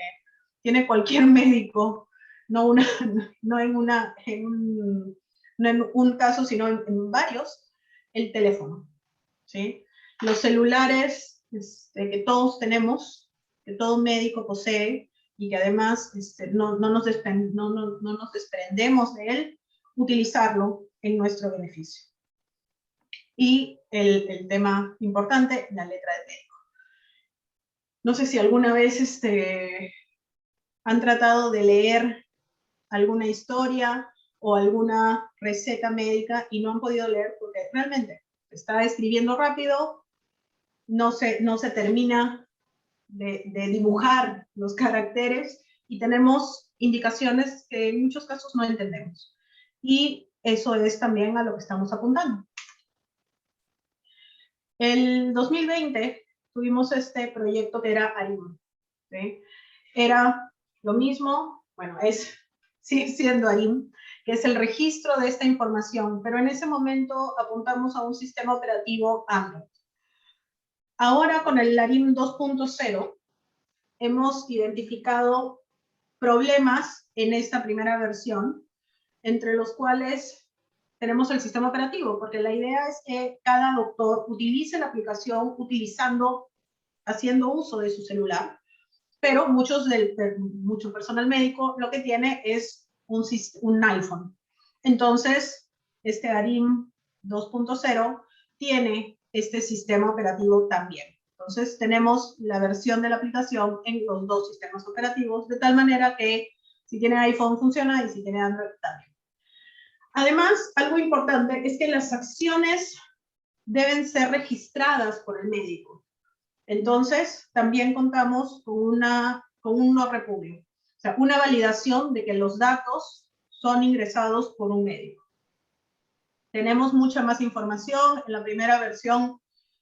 cualquier médico, no en un caso, sino en varios, el teléfono, ¿sí? Los celulares que todos tenemos, que todo médico posee, y que además no nos desprendemos de él, utilizarlo en nuestro beneficio. Y el tema importante, la letra de médico. No sé si alguna vez han tratado de leer alguna historia o alguna receta médica y no han podido leer porque realmente está escribiendo rápido no se termina de dibujar los caracteres y tenemos indicaciones que en muchos casos no entendemos. Y eso es también a lo que estamos apuntando. El 2020 tuvimos este proyecto que era ARIM, ¿sí? Era lo mismo, bueno, sigue siendo ARIM, que es el registro de esta información, pero en ese momento apuntamos a un sistema operativo Android. Ahora con el ARIM 2.0 hemos identificado problemas en esta primera versión, entre los cuales tenemos el sistema operativo, porque la idea es que cada doctor utilice la aplicación haciendo uso de su celular, pero mucho personal médico lo que tiene es un iPhone. Entonces, este ARIM 2.0 tiene este sistema operativo también. Entonces, tenemos la versión de la aplicación en los dos sistemas operativos, de tal manera que si tiene iPhone funciona y si tiene Android también. Además, algo importante es que las acciones deben ser registradas por el médico. Entonces, también contamos con un no repudio, o sea, una validación de que los datos son ingresados por un médico. Tenemos mucha más información. En la primera versión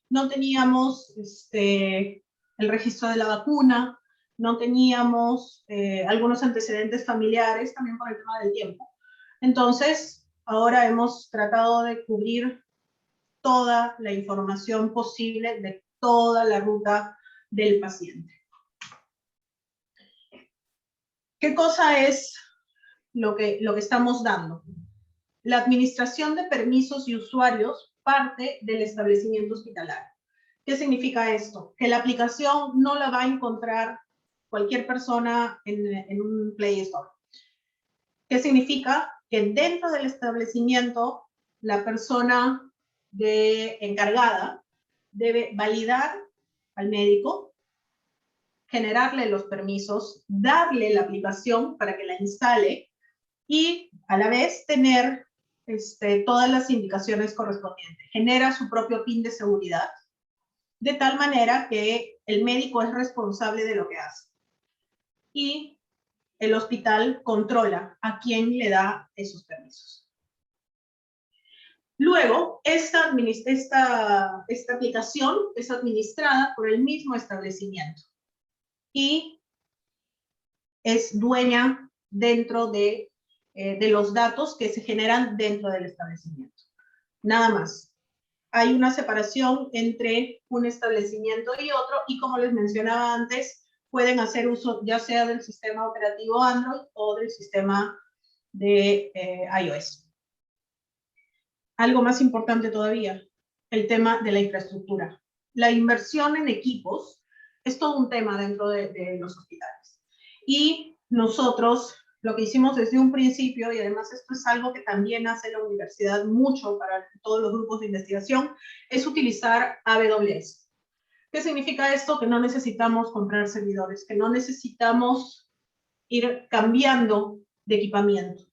no teníamos el registro de la vacuna, no teníamos algunos antecedentes familiares, también por el tema del tiempo. Entonces, ahora hemos tratado de cubrir toda la información posible de toda la ruta del paciente. ¿Qué cosa es lo que estamos dando? La administración de permisos y usuarios parte del establecimiento hospitalario. ¿Qué significa esto? Que la aplicación no la va a encontrar cualquier persona en un Play Store. ¿Qué significa? Que dentro del establecimiento la persona encargada debe validar al médico, generarle los permisos, darle la aplicación para que la instale y a la vez tener todas las indicaciones correspondientes. Genera su propio PIN de seguridad, de tal manera que el médico es responsable de lo que hace. Y el hospital controla a quién le da esos permisos. Luego, esta aplicación es administrada por el mismo establecimiento y es dueña dentro de los datos que se generan dentro del establecimiento. Nada más. Hay una separación entre un establecimiento y otro, y como les mencionaba antes, pueden hacer uso ya sea del sistema operativo Android o del sistema de iOS. Algo más importante todavía, el tema de la infraestructura. La inversión en equipos es todo un tema dentro de los hospitales. Y nosotros lo que hicimos desde un principio, y además esto es algo que también hace la universidad mucho para todos los grupos de investigación, es utilizar AWS. ¿Qué significa esto? Que no necesitamos comprar servidores, que no necesitamos ir cambiando de equipamiento,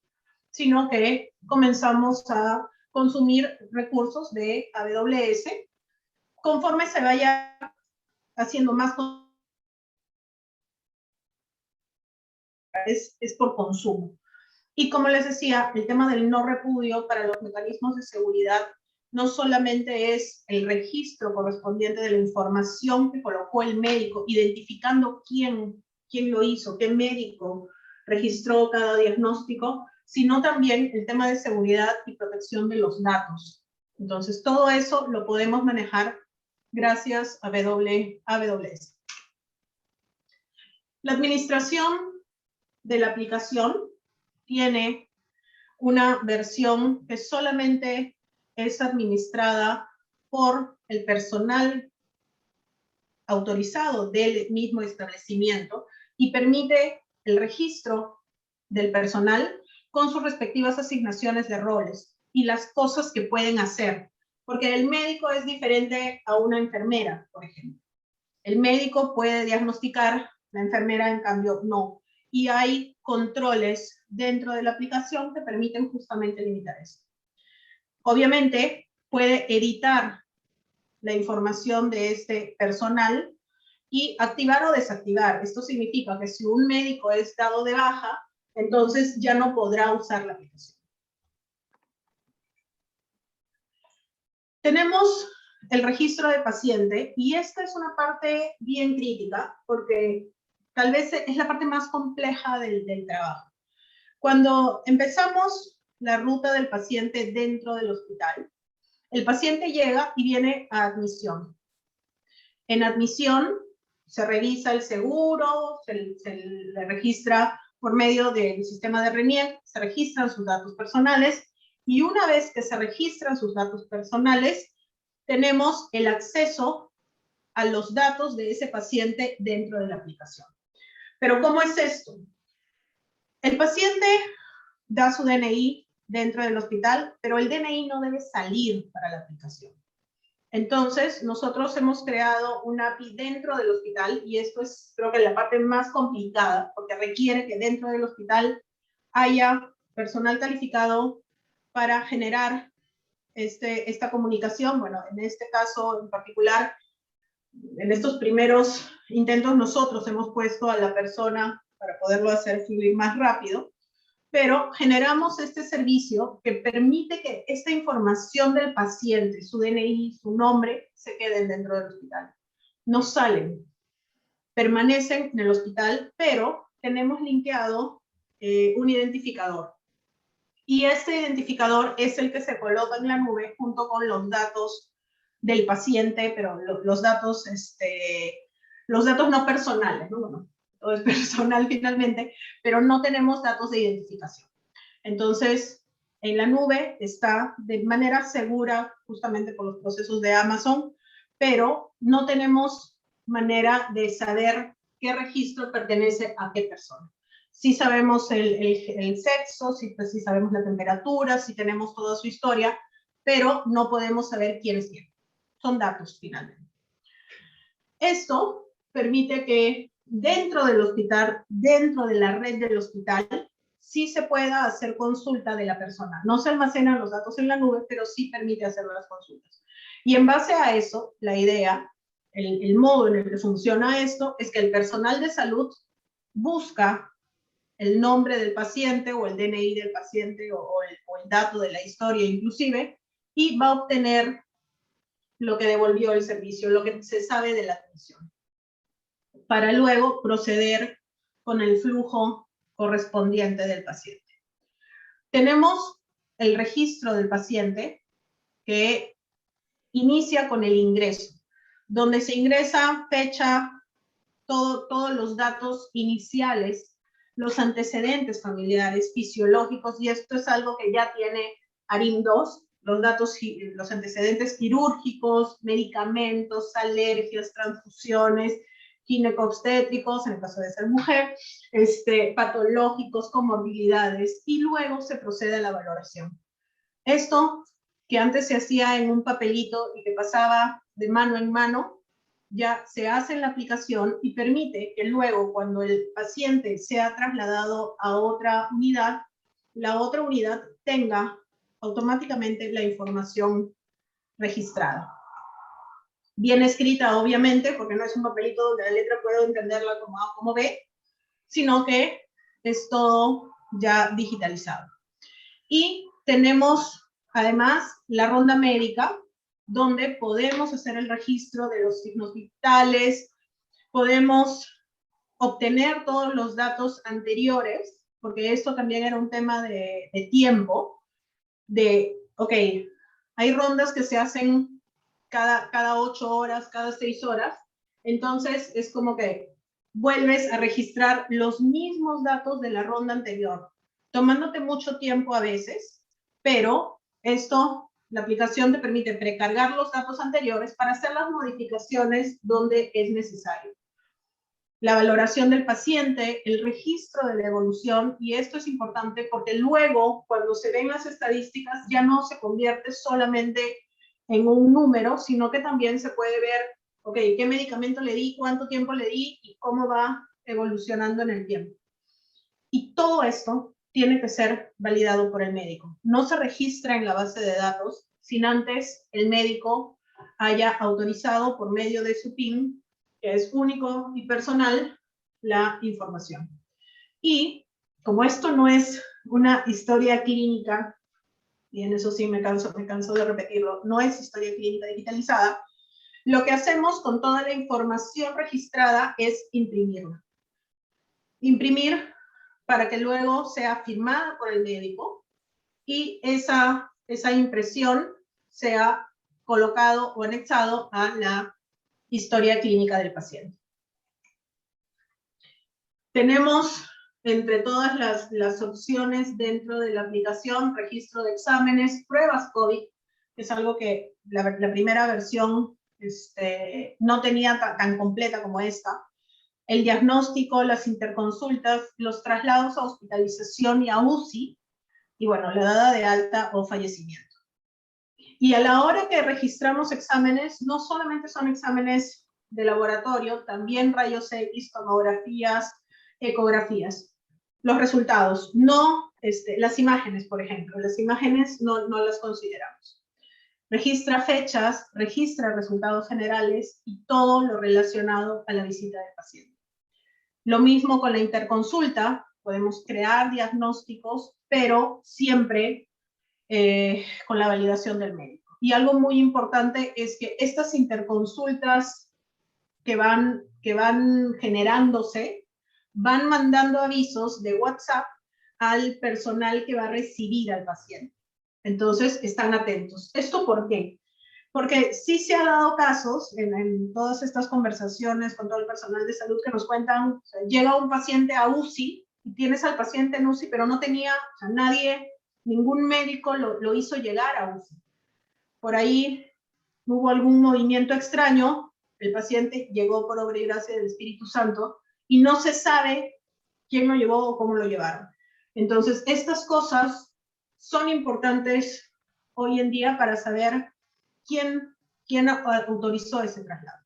sino que comenzamos a consumir recursos de AWS conforme se vaya haciendo más. Es por consumo. Y como les decía, el tema del no repudio para los mecanismos de seguridad no solamente es el registro correspondiente de la información que colocó el médico, identificando quién lo hizo, qué médico registró cada diagnóstico, sino también el tema de seguridad y protección de los datos. Entonces, todo eso lo podemos manejar gracias a AWS. La administración de la aplicación tiene una versión que solamente es administrada por el personal autorizado del mismo establecimiento y permite el registro del personal con sus respectivas asignaciones de roles y las cosas que pueden hacer. Porque el médico es diferente a una enfermera, por ejemplo. El médico puede diagnosticar, la enfermera en cambio no. Y hay controles dentro de la aplicación que permiten justamente limitar eso. Obviamente puede editar la información de este personal y activar o desactivar. Esto significa que si un médico es dado de baja, entonces ya no podrá usar la aplicación. Tenemos el registro de paciente y esta es una parte bien crítica porque tal vez es la parte más compleja del trabajo. Cuando empezamos la ruta del paciente dentro del hospital, el paciente llega y viene a admisión. En admisión se revisa el seguro, se le registra por medio del sistema de RENIEC, se registran sus datos personales y una vez que se registran sus datos personales, tenemos el acceso a los datos de ese paciente dentro de la aplicación. Pero ¿cómo es esto? El paciente da su DNI dentro del hospital, pero el DNI no debe salir para la aplicación. Entonces, nosotros hemos creado un API dentro del hospital y esto es, creo que la parte más complicada, porque requiere que dentro del hospital haya personal calificado para generar esta comunicación. Bueno, en este caso en particular, en estos primeros intentos nosotros hemos puesto a la persona para poderlo hacer fluir más rápido, pero generamos este servicio que permite que esta información del paciente, su DNI, su nombre, se queden dentro del hospital. No salen, permanecen en el hospital, pero tenemos linkeado un identificador. Y este identificador es el que se coloca en la nube junto con los datos del paciente, pero los datos no personales, ¿no? Bueno, todo es personal finalmente, pero no tenemos datos de identificación. Entonces, en la nube está de manera segura, justamente por los procesos de Amazon, pero no tenemos manera de saber qué registro pertenece a qué persona. Sí sabemos el sexo, sí sabemos la temperatura, sí tenemos toda su historia, pero no podemos saber quién es quién. Son datos finalmente. Esto permite que dentro del hospital, dentro de la red del hospital, sí se pueda hacer consulta de la persona. No se almacenan los datos en la nube, pero sí permite hacer las consultas. Y en base a eso, la idea, el modo en el que funciona esto, es que el personal de salud busca el nombre del paciente o el DNI del paciente o el dato de la historia inclusive, y va a obtener lo que devolvió el servicio, lo que se sabe de la atención, para luego proceder con el flujo correspondiente del paciente. Tenemos el registro del paciente que inicia con el ingreso, donde se ingresa fecha, todos los datos iniciales, los antecedentes familiares, fisiológicos, y esto es algo que ya tiene ARIM 2, los antecedentes quirúrgicos, medicamentos, alergias, transfusiones, ginecobstétricos, en el caso de ser mujer, patológicos, comorbilidades, y luego se procede a la valoración. Esto, que antes se hacía en un papelito y que pasaba de mano en mano, ya se hace en la aplicación y permite que luego, cuando el paciente sea trasladado a otra unidad, la otra unidad tenga automáticamente la información registrada. Bien escrita, obviamente, porque no es un papelito donde la letra puedo entenderla como A como B, sino que es todo ya digitalizado. Y tenemos, además, la ronda médica, donde podemos hacer el registro de los signos vitales, podemos obtener todos los datos anteriores, porque esto también era un tema de tiempo, ok, hay rondas que se hacen cada 8 horas, cada 6 horas, entonces es como que vuelves a registrar los mismos datos de la ronda anterior, tomándote mucho tiempo a veces, pero esto, la aplicación te permite precargar los datos anteriores para hacer las modificaciones donde es necesario. La valoración del paciente, el registro de la evolución, y esto es importante porque luego, cuando se ven las estadísticas, ya no se convierte solamente en un número, sino que también se puede ver, ok, qué medicamento le di, cuánto tiempo le di y cómo va evolucionando en el tiempo. Y todo esto tiene que ser validado por el médico. No se registra en la base de datos sin antes el médico haya autorizado por medio de su PIN, que es único y personal, la información. Y como esto no es una historia clínica, y en eso sí me canso de repetirlo, no es historia clínica digitalizada, lo que hacemos con toda la información registrada es imprimirla. Imprimir para que luego sea firmada por el médico y esa impresión sea colocado o anexado a la historia clínica del paciente. Tenemos entre todas las opciones dentro de la aplicación, registro de exámenes, pruebas COVID, que es algo que la primera versión no tenía tan completa como esta. El diagnóstico, las interconsultas, los traslados a hospitalización y a UCI, y bueno, la dada de alta o fallecimiento. Y a la hora que registramos exámenes, no solamente son exámenes de laboratorio, también rayos X, tomografías, ecografías. Los resultados, no las imágenes, por ejemplo, las imágenes no las consideramos. Registra fechas, registra resultados generales y todo lo relacionado a la visita del paciente. Lo mismo con la interconsulta, podemos crear diagnósticos, pero siempre con la validación del médico. Y algo muy importante es que estas interconsultas que van generándose, van mandando avisos de WhatsApp al personal que va a recibir al paciente. Entonces, están atentos. ¿Esto por qué? Porque sí se ha dado casos en todas estas conversaciones con todo el personal de salud que nos cuentan, o sea, llega un paciente a UCI y tienes al paciente en UCI, pero no tenía, o sea, ningún médico lo hizo llegar a UCI. Por ahí hubo algún movimiento extraño, el paciente llegó por obra y gracia del Espíritu Santo y no se sabe quién lo llevó o cómo lo llevaron. Entonces, estas cosas son importantes hoy en día para saber quién autorizó ese traslado.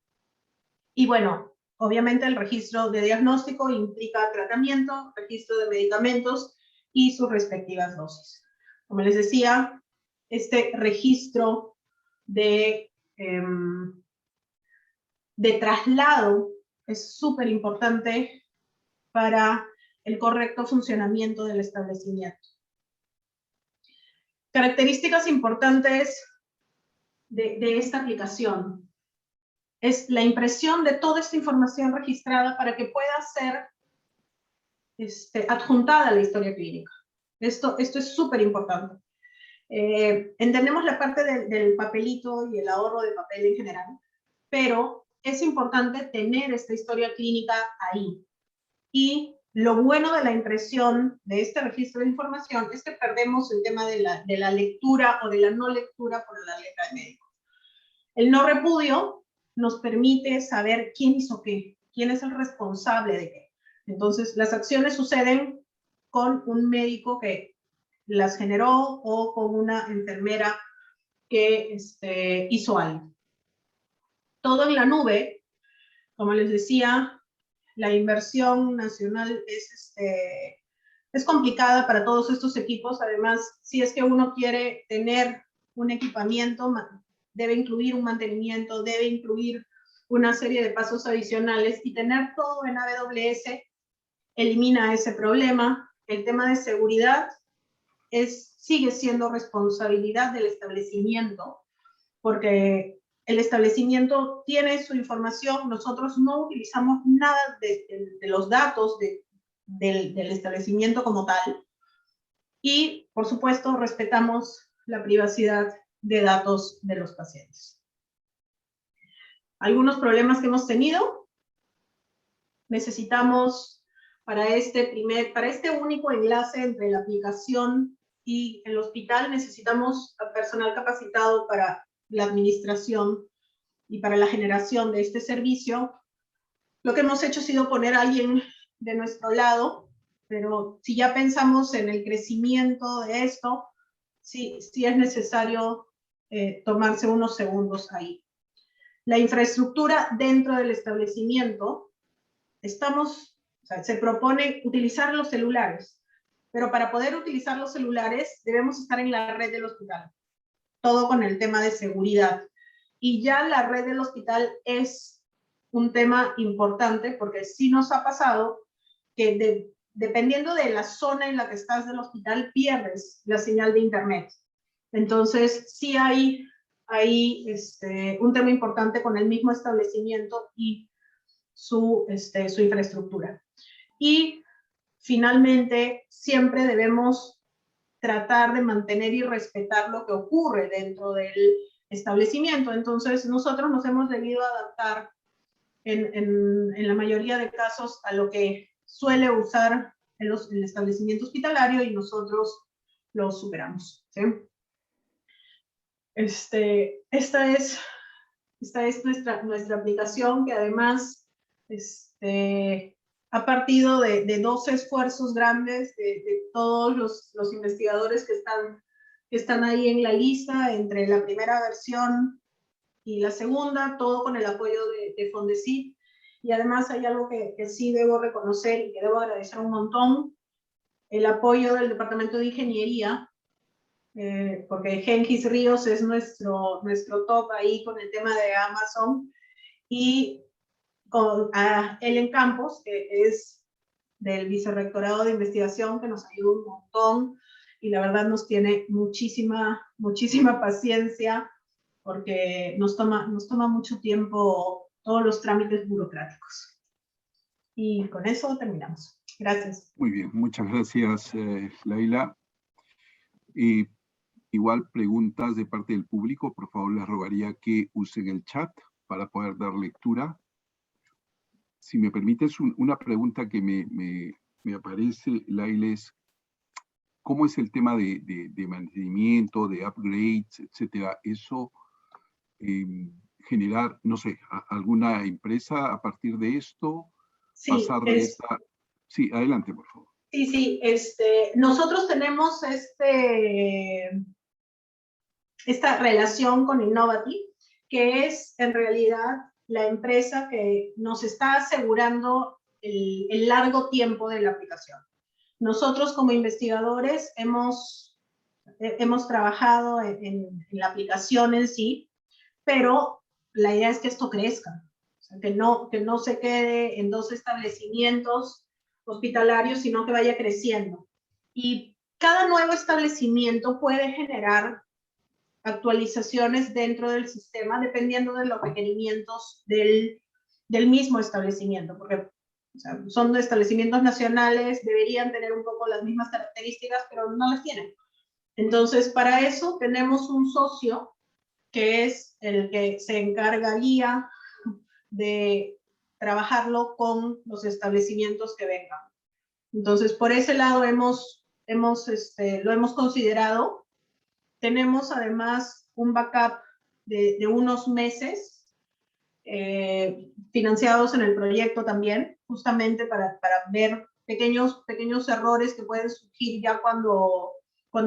Y bueno, obviamente el registro de diagnóstico implica tratamiento, registro de medicamentos y sus respectivas dosis. Como les decía, este registro de traslado es súper importante para el correcto funcionamiento del establecimiento. Características importantes de esta aplicación es la impresión de toda esta información registrada para que pueda ser adjuntada a la historia clínica. Esto es súper importante. Entendemos la parte del papelito y el ahorro de papel en general, pero es importante tener esta historia clínica ahí. Y lo bueno de la impresión de este registro de información es que perdemos el tema de la lectura o de la no lectura por la letra del médico. El no repudio nos permite saber quién hizo qué, quién es el responsable de qué. Entonces, las acciones suceden con un médico que las generó o con una enfermera que hizo algo. Todo en la nube, como les decía, la inversión nacional es complicada para todos estos equipos. Además, si es que uno quiere tener un equipamiento, debe incluir un mantenimiento, debe incluir una serie de pasos adicionales, y tener todo en AWS elimina ese problema. El tema de seguridad sigue siendo responsabilidad del establecimiento, porque el establecimiento tiene su información, nosotros no utilizamos nada de los datos del establecimiento como tal, y por supuesto respetamos la privacidad de datos de los pacientes. Algunos problemas que hemos tenido: necesitamos para este único enlace entre la aplicación y el hospital, necesitamos personal capacitado para la administración y para la generación de este servicio. Lo que hemos hecho ha sido poner a alguien de nuestro lado, pero si ya pensamos en el crecimiento de esto, sí es necesario tomarse unos segundos ahí. La infraestructura dentro del establecimiento, se propone utilizar los celulares, pero para poder utilizar los celulares debemos estar en la red del hospital, todo con el tema de seguridad. y ya la red del hospital es un tema importante, porque sí nos ha pasado que dependiendo de la zona en la que estás del hospital, pierdes la señal de internet. Entonces, sí hay un tema importante con el mismo establecimiento y su infraestructura. Y finalmente, siempre debemos tratar de mantener y respetar lo que ocurre dentro del establecimiento. Entonces, nosotros nos hemos debido adaptar en la mayoría de casos a lo que suele usar el establecimiento hospitalario, y nosotros lo superamos, ¿sí? Esta es nuestra aplicación, que además ha partido de dos esfuerzos grandes de todos los investigadores que están ahí en la lista, entre la primera versión y la segunda, todo con el apoyo de Fondesit. Y además hay algo que sí debo reconocer y que debo agradecer un montón: el apoyo del Departamento de Ingeniería, porque Genghis Ríos es nuestro top ahí con el tema de Amazon, y con Ellen Campos, que es del Vicerrectorado de Investigación, que nos ayuda un montón, y la verdad nos tiene muchísima paciencia, porque nos toma mucho tiempo todos los trámites burocráticos. Y con eso terminamos. Gracias. Muy bien, muchas gracias, Laila. Igual preguntas de parte del público, por favor les rogaría que usen el chat para poder dar lectura. Si me permites, una pregunta que me aparece, Laila, es ¿cómo es el tema de mantenimiento, de upgrades, etcétera? Eso, generar, no sé, alguna empresa a partir de esto, Sí, pasar de esta... Sí, adelante, por favor. Sí, nosotros tenemos esta relación con Innovati, que es en realidad la empresa que nos está asegurando el largo tiempo de la aplicación. Nosotros como investigadores hemos trabajado en la aplicación en sí, pero la idea es que esto crezca, o sea, que no se quede en dos establecimientos hospitalarios, sino que vaya creciendo. Y cada nuevo establecimiento puede generar actualizaciones dentro del sistema dependiendo de los requerimientos del mismo establecimiento, porque, o sea, son establecimientos nacionales, deberían tener un poco las mismas características, pero no las tienen. Entonces, para eso tenemos un socio que es el que se encargaría de trabajarlo con los establecimientos que vengan. Entonces, por ese lado lo hemos considerado. Tenemos además un backup de unos meses financiados en el proyecto también, justamente para ver pequeños errores que pueden surgir ya cuando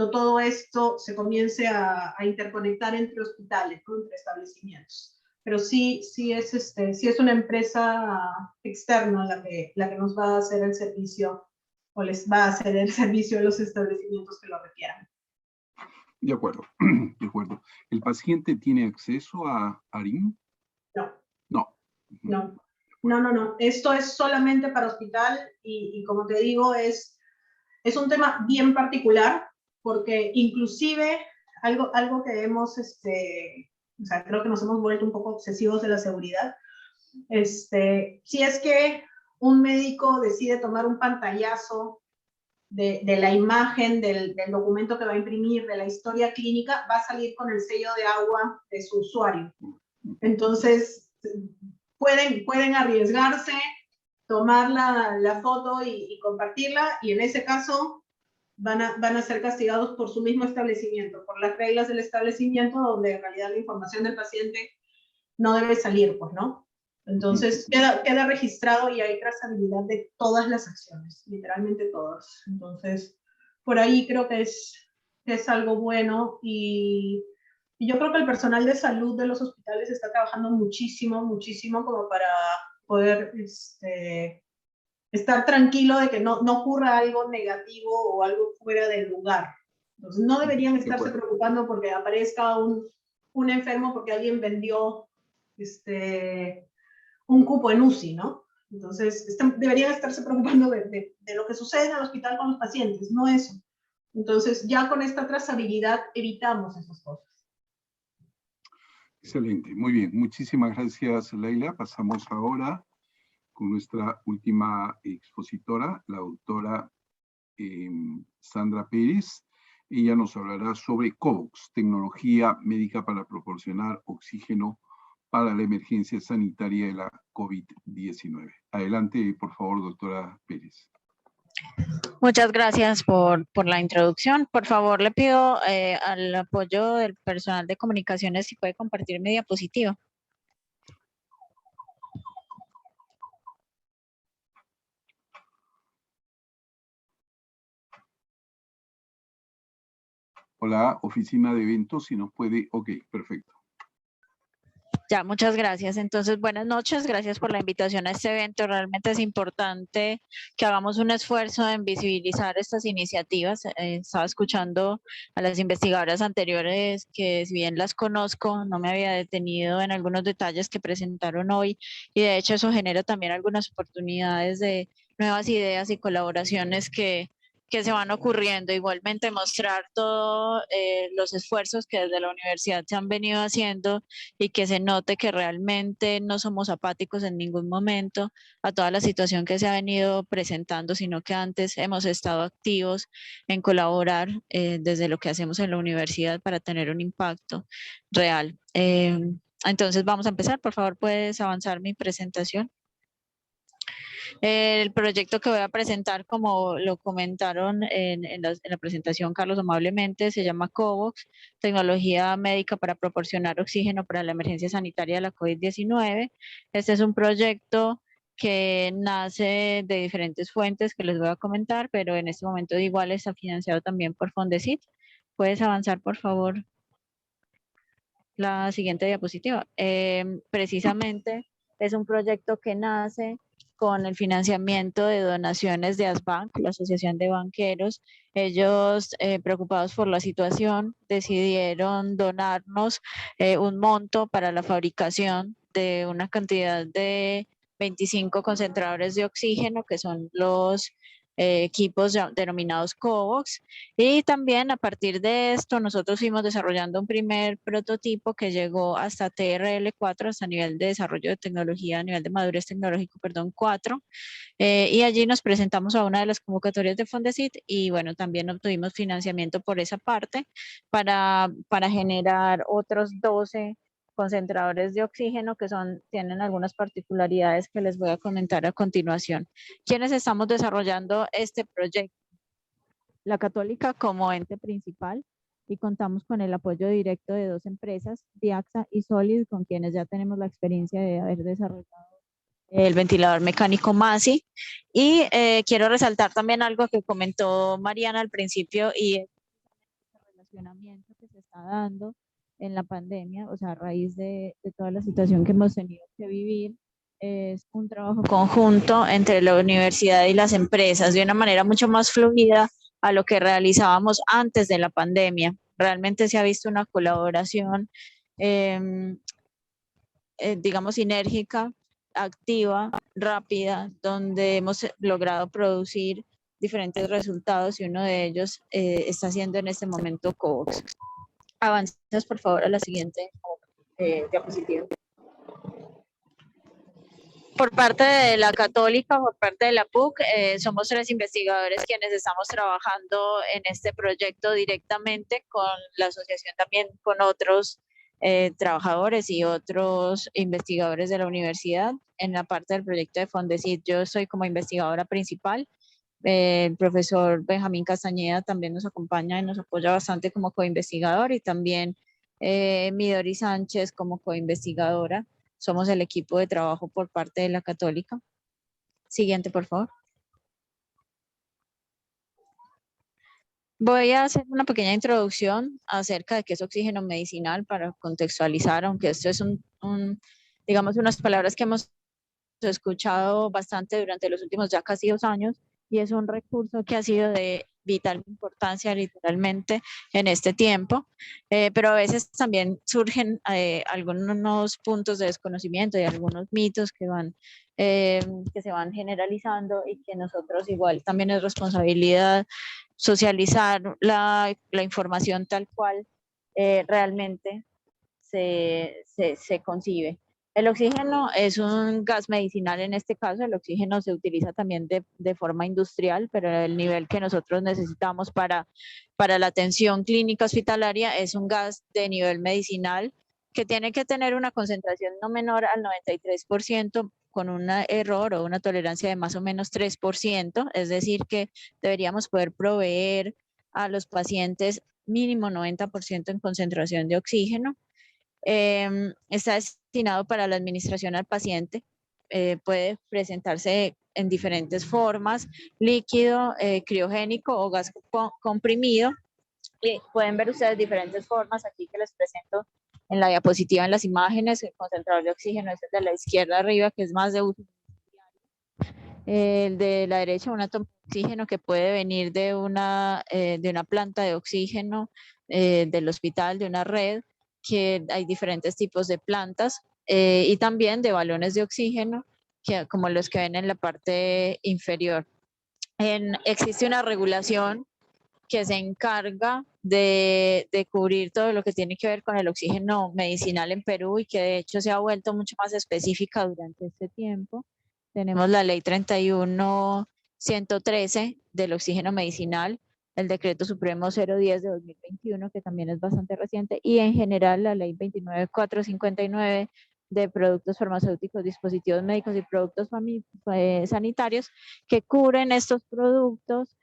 todo esto se comience a interconectar entre hospitales, ¿no? Entre establecimientos. Pero sí es una empresa externa la que nos va a hacer el servicio, o les va a hacer el servicio a los establecimientos que lo requieran. De acuerdo, de acuerdo. ¿El paciente tiene acceso a ARIM? No. No. No. Esto es solamente para hospital, y como te digo, es un tema bien particular, porque inclusive algo que hemos, o sea, creo que nos hemos vuelto un poco obsesivos de la seguridad. Si es que un médico decide tomar un pantallazo de la imagen del documento que va a imprimir, de la historia clínica, va a salir con el sello de agua de su usuario. Entonces, pueden arriesgarse, tomar la foto y compartirla, y en ese caso van a ser castigados por su mismo establecimiento, por las reglas del establecimiento, donde en realidad la información del paciente no debe salir, pues, ¿no? Entonces, queda registrado y hay trazabilidad de todas las acciones, literalmente todas. Entonces, por ahí creo que es algo bueno, y yo creo que el personal de salud de los hospitales está trabajando muchísimo como para poder estar tranquilo de que no ocurra algo negativo o algo fuera del lugar. Entonces, no deberían estarse preocupando porque aparezca un un enfermo porque alguien vendió un cupo en UCI, ¿no? Entonces, deberían estarse preocupando de lo que sucede en el hospital con los pacientes, no eso. Entonces, ya con esta trazabilidad evitamos esas cosas. Excelente, muy bien. Muchísimas gracias, Leila. Pasamos ahora con nuestra última expositora, la doctora Sandra Pérez. Ella nos hablará sobre COVAX, tecnología médica para proporcionar oxígeno para la emergencia sanitaria de la COVID-19. Adelante, por favor, doctora Pérez. Muchas gracias por la introducción. Por favor, le pido al apoyo del personal de comunicaciones si puede compartir mi diapositiva. Hola, oficina de eventos, si nos puede. Ok, perfecto. Ya, muchas gracias. Entonces, buenas noches. Gracias por la invitación a este evento. Realmente es importante que hagamos un esfuerzo en visibilizar estas iniciativas. Estaba escuchando a las investigadoras anteriores que, si bien las conozco, no me había detenido en algunos detalles que presentaron hoy, y de hecho eso genera también algunas oportunidades de nuevas ideas y colaboraciones que se van ocurriendo. Igualmente mostrar todos los esfuerzos que desde la universidad se han venido haciendo y que se note que realmente no somos apáticos en ningún momento a toda la situación que se ha venido presentando, sino que antes hemos estado activos en colaborar desde lo que hacemos en la universidad para tener un impacto real. Entonces vamos a empezar. Por favor, ¿puedes avanzar mi presentación? El proyecto que voy a presentar, como lo comentaron en la presentación Carlos amablemente, se llama COVAX, tecnología médica para proporcionar oxígeno para la emergencia sanitaria de la COVID-19. Este es un proyecto que nace de diferentes fuentes que les voy a comentar, pero en este momento igual está financiado también por Fondesit. ¿Puedes avanzar, por favor, la siguiente diapositiva? Precisamente es un proyecto que nace con el financiamiento de donaciones de ASBank, la Asociación de Banqueros. Ellos, preocupados por la situación, decidieron donarnos un monto para la fabricación de una cantidad de 25 concentradores de oxígeno, que son los equipos denominados COVAX, y también a partir de esto nosotros fuimos desarrollando un primer prototipo que llegó hasta TRL4, hasta nivel de desarrollo de tecnología, a nivel de madurez tecnológico, perdón, 4, y allí nos presentamos a una de las convocatorias de Fondesit y bueno, también obtuvimos financiamiento por esa parte para generar otros 12 concentradores de oxígeno que tienen algunas particularidades que les voy a comentar a continuación. ¿Quiénes estamos desarrollando este proyecto? La Católica como ente principal, y contamos con el apoyo directo de dos empresas, Diaxa y Solid, con quienes ya tenemos la experiencia de haber desarrollado el ventilador mecánico MASI. Y quiero resaltar también algo que comentó Mariana al principio, y es el relacionamiento que se está dando en la pandemia, o sea, a raíz de toda la situación que hemos tenido que vivir. Es un trabajo conjunto entre la universidad y las empresas de una manera mucho más fluida a lo que realizábamos antes de la pandemia. Realmente se ha visto una colaboración, digamos, sinérgica, activa, rápida, donde hemos logrado producir diferentes resultados y uno de ellos está siendo en este momento COVAX. Avanzas, por favor, a la siguiente diapositiva. Por parte de la Católica, por parte de la PUC, somos 3 investigadores quienes estamos trabajando en este proyecto directamente con la asociación, también con otros trabajadores y otros investigadores de la universidad. En la parte del proyecto de Fondesit, yo soy como investigadora principal. El profesor Benjamín Castañeda también nos acompaña y nos apoya bastante como coinvestigador, y también Midori Sánchez como coinvestigadora. Somos el equipo de trabajo por parte de la Católica. Siguiente, por favor. Voy a hacer una pequeña introducción acerca de qué es oxígeno medicinal para contextualizar, aunque esto es digamos, unas palabras que hemos escuchado bastante durante los últimos ya casi 2 años, y es un recurso que ha sido de vital importancia literalmente en este tiempo, pero a veces también surgen algunos puntos de desconocimiento y algunos mitos que se van generalizando y que nosotros igual también es responsabilidad socializar la información tal cual realmente se concibe. El oxígeno es un gas medicinal en este caso, el oxígeno se utiliza también de forma industrial, pero el nivel que nosotros necesitamos para la atención clínica hospitalaria es un gas de nivel medicinal que tiene que tener una concentración no menor al 93% con un error o una tolerancia de más o menos 3%, es decir que deberíamos poder proveer a los pacientes mínimo 90% en concentración de oxígeno. Está destinado para la administración al paciente, puede presentarse en diferentes formas, líquido, criogénico o gas comprimido. Y pueden ver ustedes diferentes formas aquí que les presento en la diapositiva, en las imágenes. El concentrador de oxígeno es el de la izquierda arriba, que es más de uso. El de la derecha, una toma de oxígeno que puede venir de una planta de oxígeno del hospital, de una red, que hay diferentes tipos de plantas y también de balones de oxígeno, como los que ven en la parte inferior. Existe una regulación que se encarga de cubrir todo lo que tiene que ver con el oxígeno medicinal en Perú y que de hecho se ha vuelto mucho más específica durante este tiempo. Tenemos la ley 31.113 del oxígeno medicinal, el decreto supremo 010 de 2021, que también es bastante reciente, y en general la ley 29.459 de productos farmacéuticos, dispositivos médicos y productos sanitarios, que cubren estos productos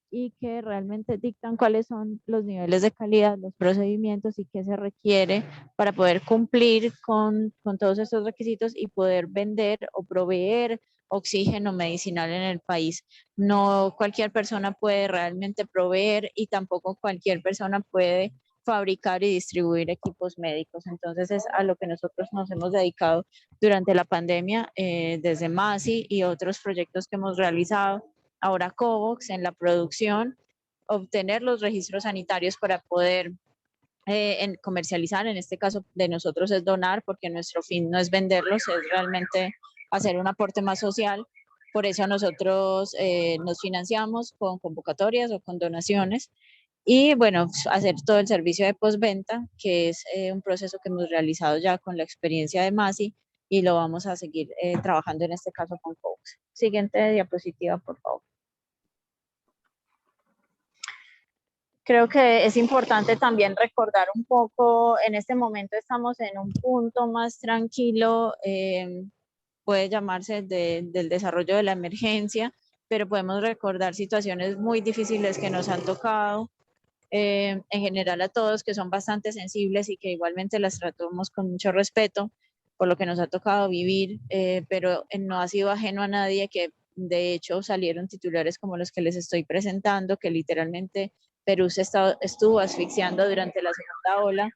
y que realmente dictan cuáles son los niveles de calidad, los procedimientos y qué se requiere para poder cumplir con todos estos requisitos y poder vender o proveer oxígeno medicinal en el país. No cualquier persona puede realmente proveer y tampoco cualquier persona puede fabricar y distribuir equipos médicos. Entonces es a lo que nosotros nos hemos dedicado durante la pandemia desde MASI y otros proyectos que hemos realizado. Ahora COVOX en la producción, obtener los registros sanitarios para poder comercializar. En este caso de nosotros es donar, porque nuestro fin no es venderlos, es realmente hacer un aporte más social. Por eso nosotros nos financiamos con convocatorias o con donaciones y bueno, hacer todo el servicio de postventa, que es un proceso que hemos realizado ya con la experiencia de MASI y lo vamos a seguir trabajando en este caso con COVOX. Siguiente diapositiva, por favor. Creo que es importante también recordar un poco, en este momento estamos en un punto más tranquilo, puede llamarse del desarrollo de la emergencia, pero podemos recordar situaciones muy difíciles que nos han tocado, en general a todos, que son bastante sensibles y que igualmente las tratamos con mucho respeto por lo que nos ha tocado vivir, pero no ha sido ajeno a nadie, que de hecho salieron titulares como los que les estoy presentando, que literalmente Perú estuvo asfixiando durante la segunda ola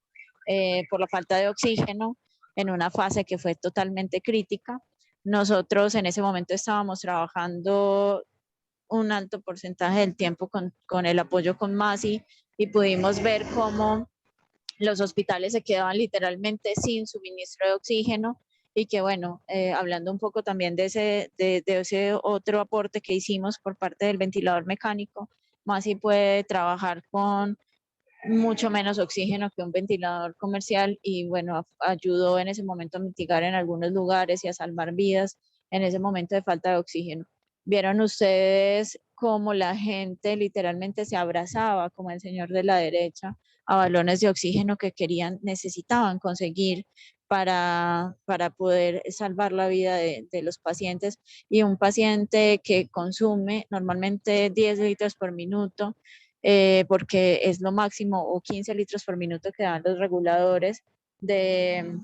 por la falta de oxígeno en una fase que fue totalmente crítica. Nosotros en ese momento estábamos trabajando un alto porcentaje del tiempo con el apoyo con MASI y pudimos ver cómo los hospitales se quedaban literalmente sin suministro de oxígeno y que bueno, hablando un poco también de ese otro aporte que hicimos por parte del ventilador mecánico, MASI puede trabajar con mucho menos oxígeno que un ventilador comercial y bueno, ayudó en ese momento a mitigar en algunos lugares y a salvar vidas en ese momento de falta de oxígeno. Vieron ustedes cómo la gente literalmente se abrazaba, como el señor de la derecha, a balones de oxígeno que necesitaban conseguir para poder salvar la vida de los pacientes, y un paciente que consume normalmente 10 litros por minuto, porque es lo máximo, o 15 litros por minuto que dan los reguladores de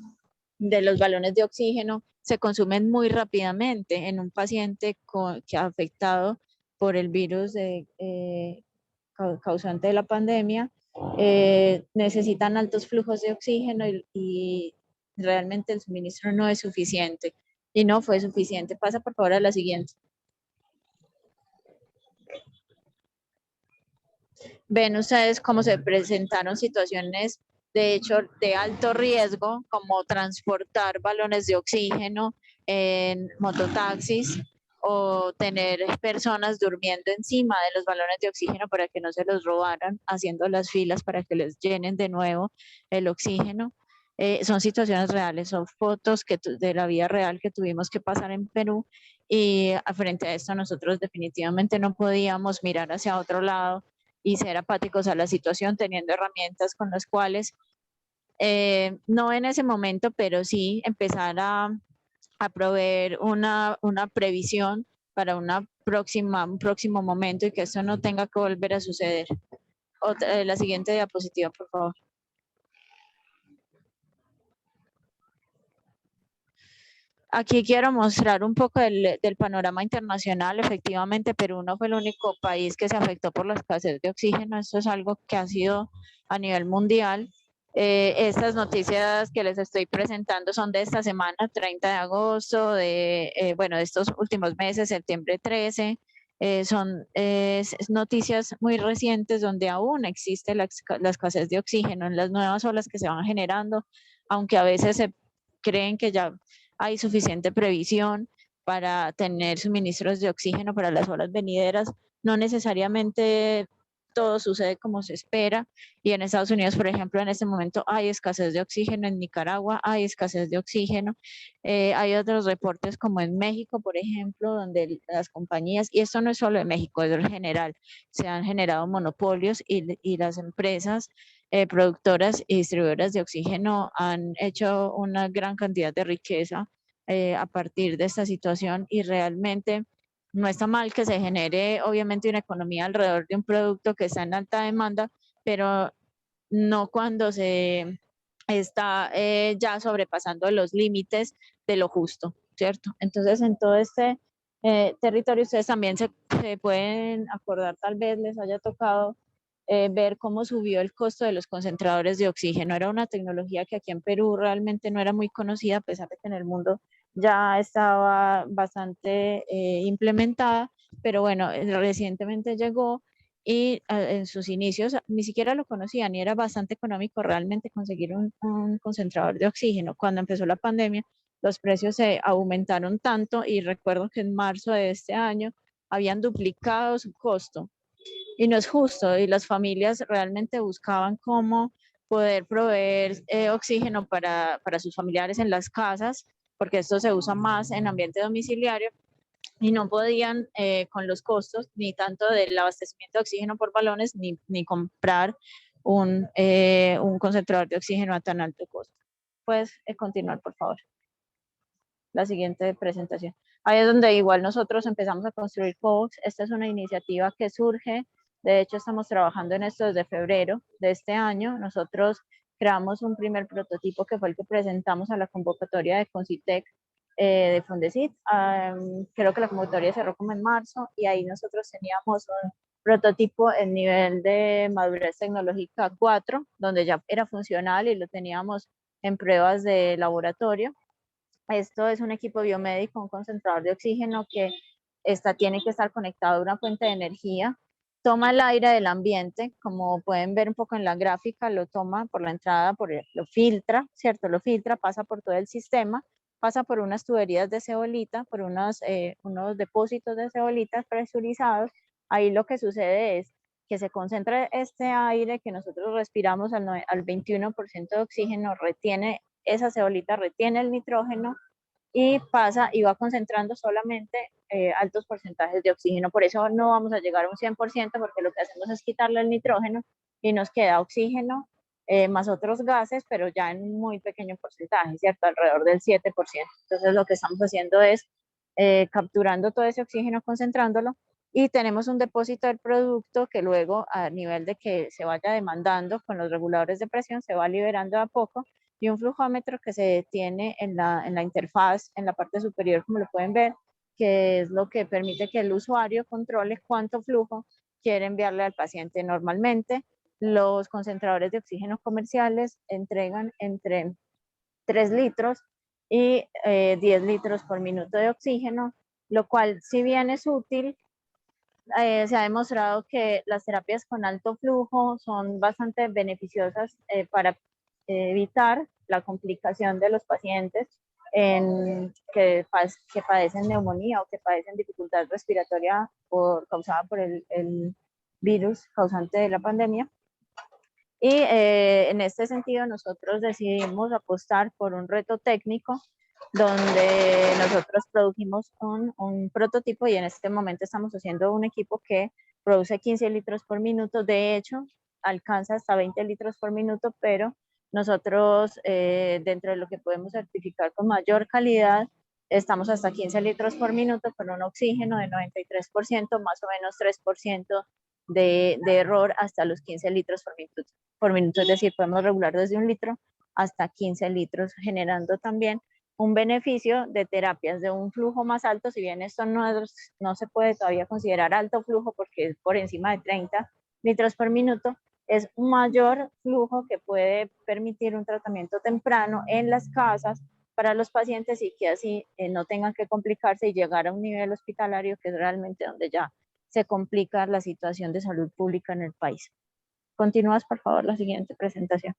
los balones de oxígeno, se consumen muy rápidamente en un paciente que ha afectado por el virus causante de la pandemia. Necesitan altos flujos de oxígeno y realmente el suministro no es suficiente y no fue suficiente. Pasa por favor a la siguiente. ven ustedes cómo se presentaron situaciones de hecho de alto riesgo, como transportar balones de oxígeno en mototaxis o tener personas durmiendo encima de los balones de oxígeno para que no se los robaran, haciendo las filas para que les llenen de nuevo el oxígeno. Son situaciones reales, son fotos de la vida real que tuvimos que pasar en Perú, y frente a esto nosotros definitivamente no podíamos mirar hacia otro lado y ser apáticos a la situación, teniendo herramientas con las cuales, no en ese momento, pero sí empezar a proveer una previsión para un próximo momento, y que esto no tenga que volver a suceder. La siguiente diapositiva, por favor. Aquí quiero mostrar un poco del panorama internacional. Efectivamente, Perú no fue el único país que se afectó por la escasez de oxígeno. Esto es algo que ha sido a nivel mundial. Estas noticias que les estoy presentando son de esta semana, 30 de agosto, de estos últimos meses, septiembre 13. Son noticias muy recientes donde aún existe la escasez de oxígeno en las nuevas olas que se van generando, aunque a veces se creen que ya hay suficiente previsión para tener suministros de oxígeno para las olas venideras. No necesariamente todo sucede como se espera, y en Estados Unidos, por ejemplo, en este momento hay escasez de oxígeno, en Nicaragua hay escasez de oxígeno, hay otros reportes como en México, por ejemplo, donde las compañías, y esto no es solo de México, es en general, se han generado monopolios, y las empresas productoras y distribuidoras de oxígeno han hecho una gran cantidad de riqueza a partir de esta situación, y realmente no está mal que se genere obviamente una economía alrededor de un producto que está en alta demanda, pero no cuando se está ya sobrepasando los límites de lo justo, ¿cierto? Entonces, en todo este territorio, ustedes también se pueden acordar, tal vez les haya tocado ver cómo subió el costo de los concentradores de oxígeno. Era una tecnología que aquí en Perú realmente no era muy conocida, a pesar de que en el mundo ya estaba bastante implementada, pero bueno, recientemente llegó, y en sus inicios ni siquiera lo conocían, y era bastante económico realmente conseguir un concentrador de oxígeno. Cuando empezó la pandemia, los precios se aumentaron tanto, y recuerdo que en marzo de este año habían duplicado su costo, y no es justo, y las familias realmente buscaban cómo poder proveer oxígeno para sus familiares en las casas, porque esto se usa más en ambiente domiciliario, y no podían con los costos ni tanto del abastecimiento de oxígeno por balones, ni comprar un concentrador de oxígeno a tan alto costo. Puedes continuar, por favor. La siguiente presentación. Ahí es donde igual nosotros empezamos a construir COVAX. Esta es una iniciativa que surge, de hecho estamos trabajando en esto desde febrero de este año. Nosotros creamos un primer prototipo que fue el que presentamos a la convocatoria de Concitec de Fondesit. Creo que la convocatoria cerró como en marzo, y ahí nosotros teníamos un prototipo en nivel de madurez tecnológica 4, donde ya era funcional y lo teníamos en pruebas de laboratorio. Esto es un equipo biomédico, un concentrador de oxígeno que tiene que estar conectado a una fuente de energía. Toma el aire del ambiente, como pueden ver un poco en la gráfica, lo toma por la entrada, lo filtra, ¿cierto? Lo filtra, pasa por todo el sistema, pasa por unas tuberías de ceolita, por unos depósitos de ceolitas presurizados. Ahí lo que sucede es que se concentra este aire que nosotros respiramos al 21% de oxígeno, esa ceolita retiene el nitrógeno, y pasa y va concentrando solamente altos porcentajes de oxígeno. Por eso no vamos a llegar a un 100%, porque lo que hacemos es quitarle el nitrógeno y nos queda oxígeno más otros gases, pero ya en un muy pequeño porcentaje, ¿cierto? Alrededor del 7%. Entonces lo que estamos haciendo es capturando todo ese oxígeno, concentrándolo, y tenemos un depósito del producto que luego, a nivel de que se vaya demandando con los reguladores de presión, se va liberando a poco, y un flujómetro que se tiene en la interfaz, en la parte superior, como lo pueden ver, que es lo que permite que el usuario controle cuánto flujo quiere enviarle al paciente. Normalmente, los concentradores de oxígeno comerciales entregan entre 3 litros y 10 litros por minuto de oxígeno, lo cual, si bien es útil, se ha demostrado que las terapias con alto flujo son bastante beneficiosas para evitar la complicación de los pacientes que padecen neumonía o que padecen dificultad respiratoria causada por el virus causante de la pandemia. Y en este sentido nosotros decidimos apostar por un reto técnico donde nosotros produjimos un prototipo y en este momento estamos haciendo un equipo que produce 15 litros por minuto. De hecho, alcanza hasta 20 litros por minuto, pero nosotros dentro de lo que podemos certificar con mayor calidad, estamos hasta 15 litros por minuto con un oxígeno de 93%, más o menos 3% de error hasta los 15 litros por minuto. Es decir, podemos regular desde 1 litro hasta 15 litros, generando también un beneficio de terapias de un flujo más alto, si bien esto no se puede todavía considerar alto flujo porque es por encima de 30 litros por minuto, es un mayor flujo que puede permitir un tratamiento temprano en las casas para los pacientes y que así no tengan que complicarse y llegar a un nivel hospitalario que es realmente donde ya se complica la situación de salud pública en el país. Continúas, por favor, la siguiente presentación.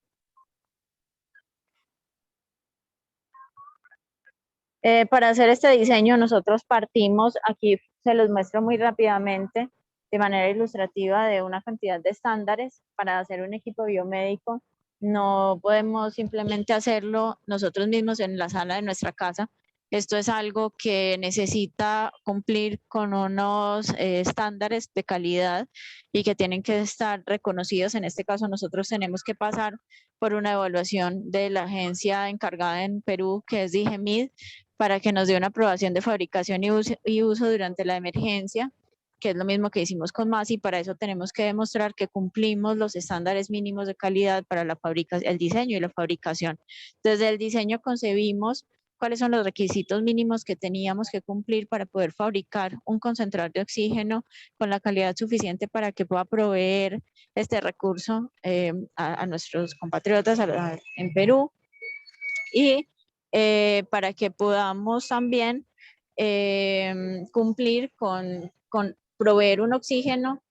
Para hacer este diseño nosotros partimos, aquí se los muestro muy rápidamente, de manera ilustrativa, de una cantidad de estándares. Para hacer un equipo biomédico no podemos simplemente hacerlo nosotros mismos en la sala de nuestra casa. Esto es algo que necesita cumplir con unos estándares de calidad y que tienen que estar reconocidos. En este caso nosotros tenemos que pasar por una evaluación de la agencia encargada en Perú, que es DIGEMID, para que nos dé una aprobación de fabricación y uso durante la emergencia, que es lo mismo que hicimos con MAS, y para eso tenemos que demostrar que cumplimos los estándares mínimos de calidad para el diseño y la fabricación. Desde el diseño concebimos cuáles son los requisitos mínimos que teníamos que cumplir para poder fabricar un concentrador de oxígeno con la calidad suficiente para que pueda proveer este recurso a nuestros compatriotas en Perú, y para que podamos también cumplir con proveer un oxígeno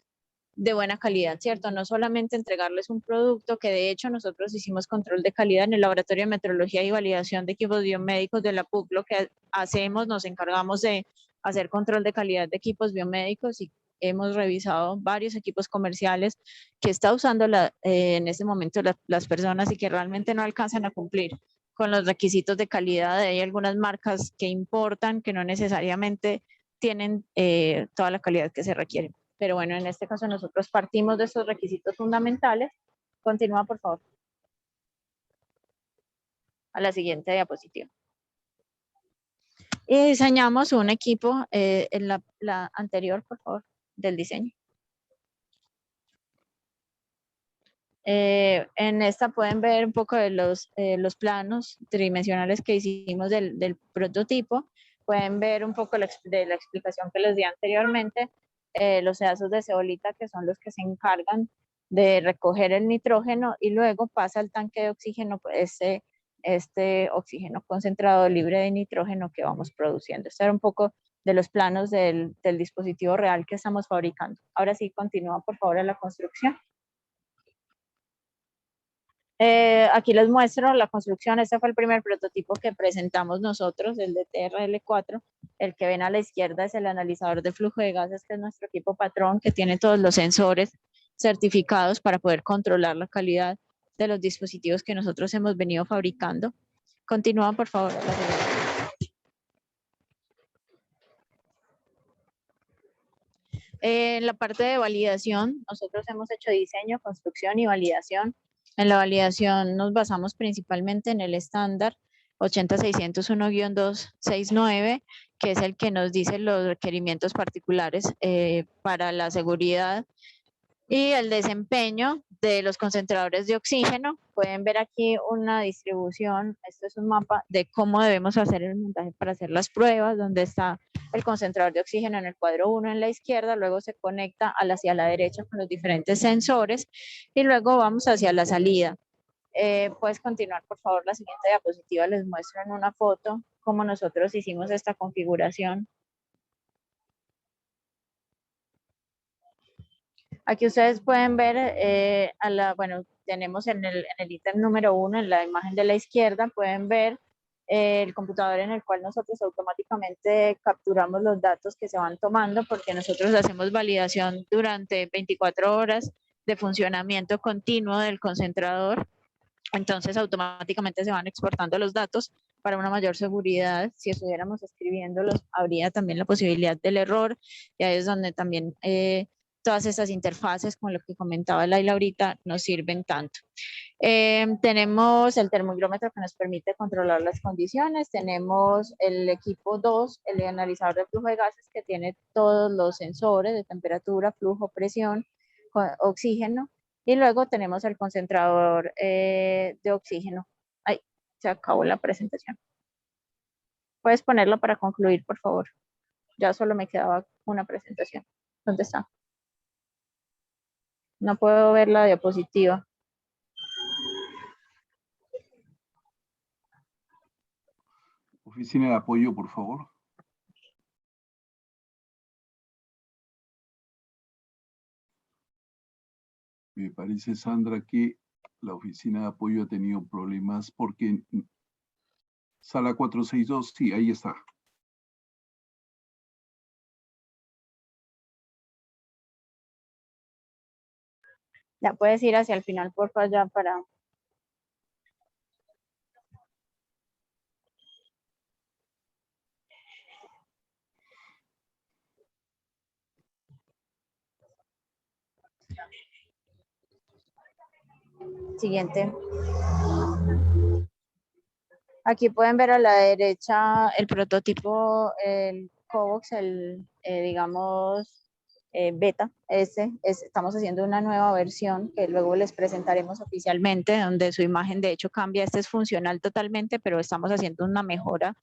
de buena calidad, ¿cierto? No solamente entregarles un producto, que de hecho nosotros hicimos control de calidad en el Laboratorio de Metrología y Validación de Equipos Biomédicos de la PUC. Lo que hacemos, nos encargamos de hacer control de calidad de equipos biomédicos y hemos revisado varios equipos comerciales que está usando en este momento las personas y que realmente no alcanzan a cumplir con los requisitos de calidad. Hay algunas marcas que importan que no necesariamente tienen toda la calidad que se requiere. Pero bueno, en este caso nosotros partimos de esos requisitos fundamentales. Continúa, por favor. A la siguiente diapositiva. Y diseñamos un equipo en la anterior, por favor, del diseño. En esta pueden ver un poco de los planos tridimensionales que hicimos del prototipo. Pueden ver un poco de la explicación que les di anteriormente. Los pedazos de ceolita, que son los que se encargan de recoger el nitrógeno y luego pasa al tanque de oxígeno este oxígeno concentrado libre de nitrógeno que vamos produciendo. Este era un poco de los planos del dispositivo real que estamos fabricando. Ahora sí, continúa por favor a la construcción. Aquí les muestro la construcción. Este fue el primer prototipo que presentamos nosotros, el de TRL4. El que ven a la izquierda es el analizador de flujo de gases, que es nuestro equipo patrón, que tiene todos los sensores certificados para poder controlar la calidad de los dispositivos que nosotros hemos venido fabricando. Continúa, por favor. En la parte de validación, nosotros hemos hecho diseño, construcción y validación. En la validación nos basamos principalmente en el estándar 80601-269, que es el que nos dice los requerimientos particulares para la seguridad y el desempeño de los concentradores de oxígeno. Pueden ver aquí una distribución, esto es un mapa de cómo debemos hacer el montaje para hacer las pruebas, donde está el concentrador de oxígeno en el cuadro 1 en la izquierda, luego se conecta hacia la derecha con los diferentes sensores y luego vamos hacia la salida. Puedes continuar, por favor, la siguiente diapositiva. Les muestro en una foto cómo nosotros hicimos esta configuración. Aquí ustedes pueden ver, bueno, tenemos en el ítem número 1, en la imagen de la izquierda, pueden ver el computador en el cual nosotros automáticamente capturamos los datos que se van tomando, porque nosotros hacemos validación durante 24 horas de funcionamiento continuo del concentrador. Entonces automáticamente se van exportando los datos para una mayor seguridad. Si estuviéramos escribiéndolos, habría también la posibilidad del error, y ahí es donde también todas estas interfaces, con lo que comentaba Laila ahorita, nos sirven tanto. Tenemos el termómetro que nos permite controlar las condiciones, tenemos el equipo 2, el analizador de flujo de gases, que tiene todos los sensores de temperatura, flujo, presión, oxígeno, y luego tenemos el concentrador de oxígeno. Ay, se acabó la presentación. Puedes ponerlo para concluir, por favor. Ya solo me quedaba una presentación. ¿Dónde está? No puedo ver la diapositiva. Oficina de apoyo, por favor. Me parece, Sandra, que la oficina de apoyo ha tenido problemas porque sala 462, sí, ahí está. Ya puedes ir hacia el final, por favor, ya para... Siguiente. Aquí pueden ver a la derecha el prototipo, el COVOX, digamos, beta. Estamos haciendo una nueva versión que luego les presentaremos oficialmente, donde su imagen de hecho cambia. Este es funcional totalmente, pero estamos haciendo una mejora,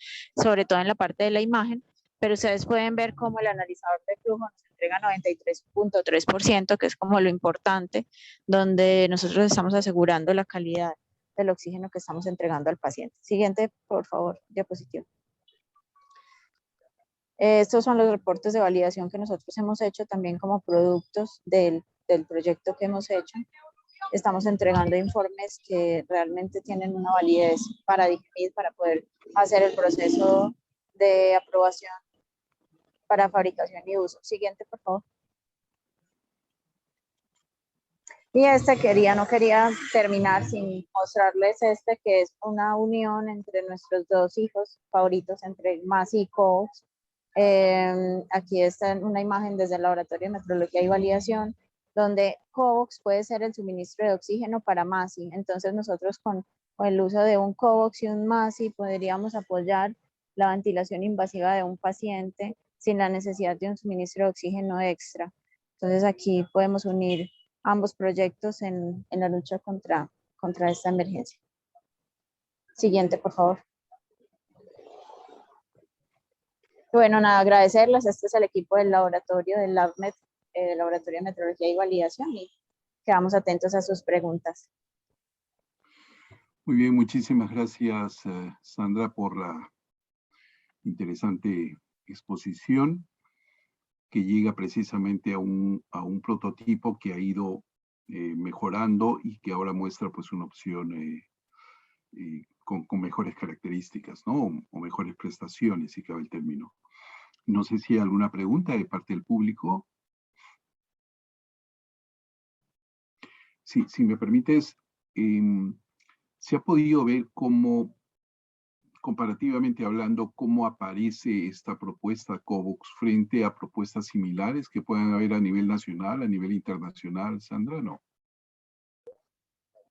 sobre todo en la parte de la imagen. Pero ustedes pueden ver cómo el analizador de flujo nos entrega 93.3%, que es como lo importante, donde nosotros estamos asegurando la calidad del oxígeno que estamos entregando al paciente. Siguiente, por favor, diapositiva. Estos son los reportes de validación que nosotros hemos hecho también como productos del proyecto que hemos hecho. Estamos entregando informes que realmente tienen una validez para DIGMID, para poder hacer el proceso de aprobación para fabricación y uso. Siguiente, por favor. Y no quería terminar sin mostrarles que es una unión entre nuestros dos hijos favoritos, entre MASI y COVOX. Aquí está una imagen desde el Laboratorio de Metrología y Validación, donde COVOX puede ser el suministro de oxígeno para MASI. Entonces nosotros con el uso de un COVOX y un MASI podríamos apoyar la ventilación invasiva de un paciente sin la necesidad de un suministro de oxígeno extra. Entonces aquí podemos unir ambos proyectos en la lucha contra esta emergencia. Siguiente, por favor. Bueno, nada, agradecerles. Este es el equipo del laboratorio del LabMed, Laboratorio de Metrología y Validación, y quedamos atentos a sus preguntas. Muy bien, muchísimas gracias, Sandra, por la interesante exposición, que llega precisamente a un prototipo que ha ido mejorando y que ahora muestra pues una opción con mejores características, ¿no? O mejores prestaciones, si cabe el término. No sé si hay alguna pregunta de parte del público. Sí, si me permites, ¿se ha podido ver cómo, comparativamente hablando, cómo aparece esta propuesta COVOX frente a propuestas similares que puedan haber a nivel nacional, a nivel internacional, Sandra? ¿No?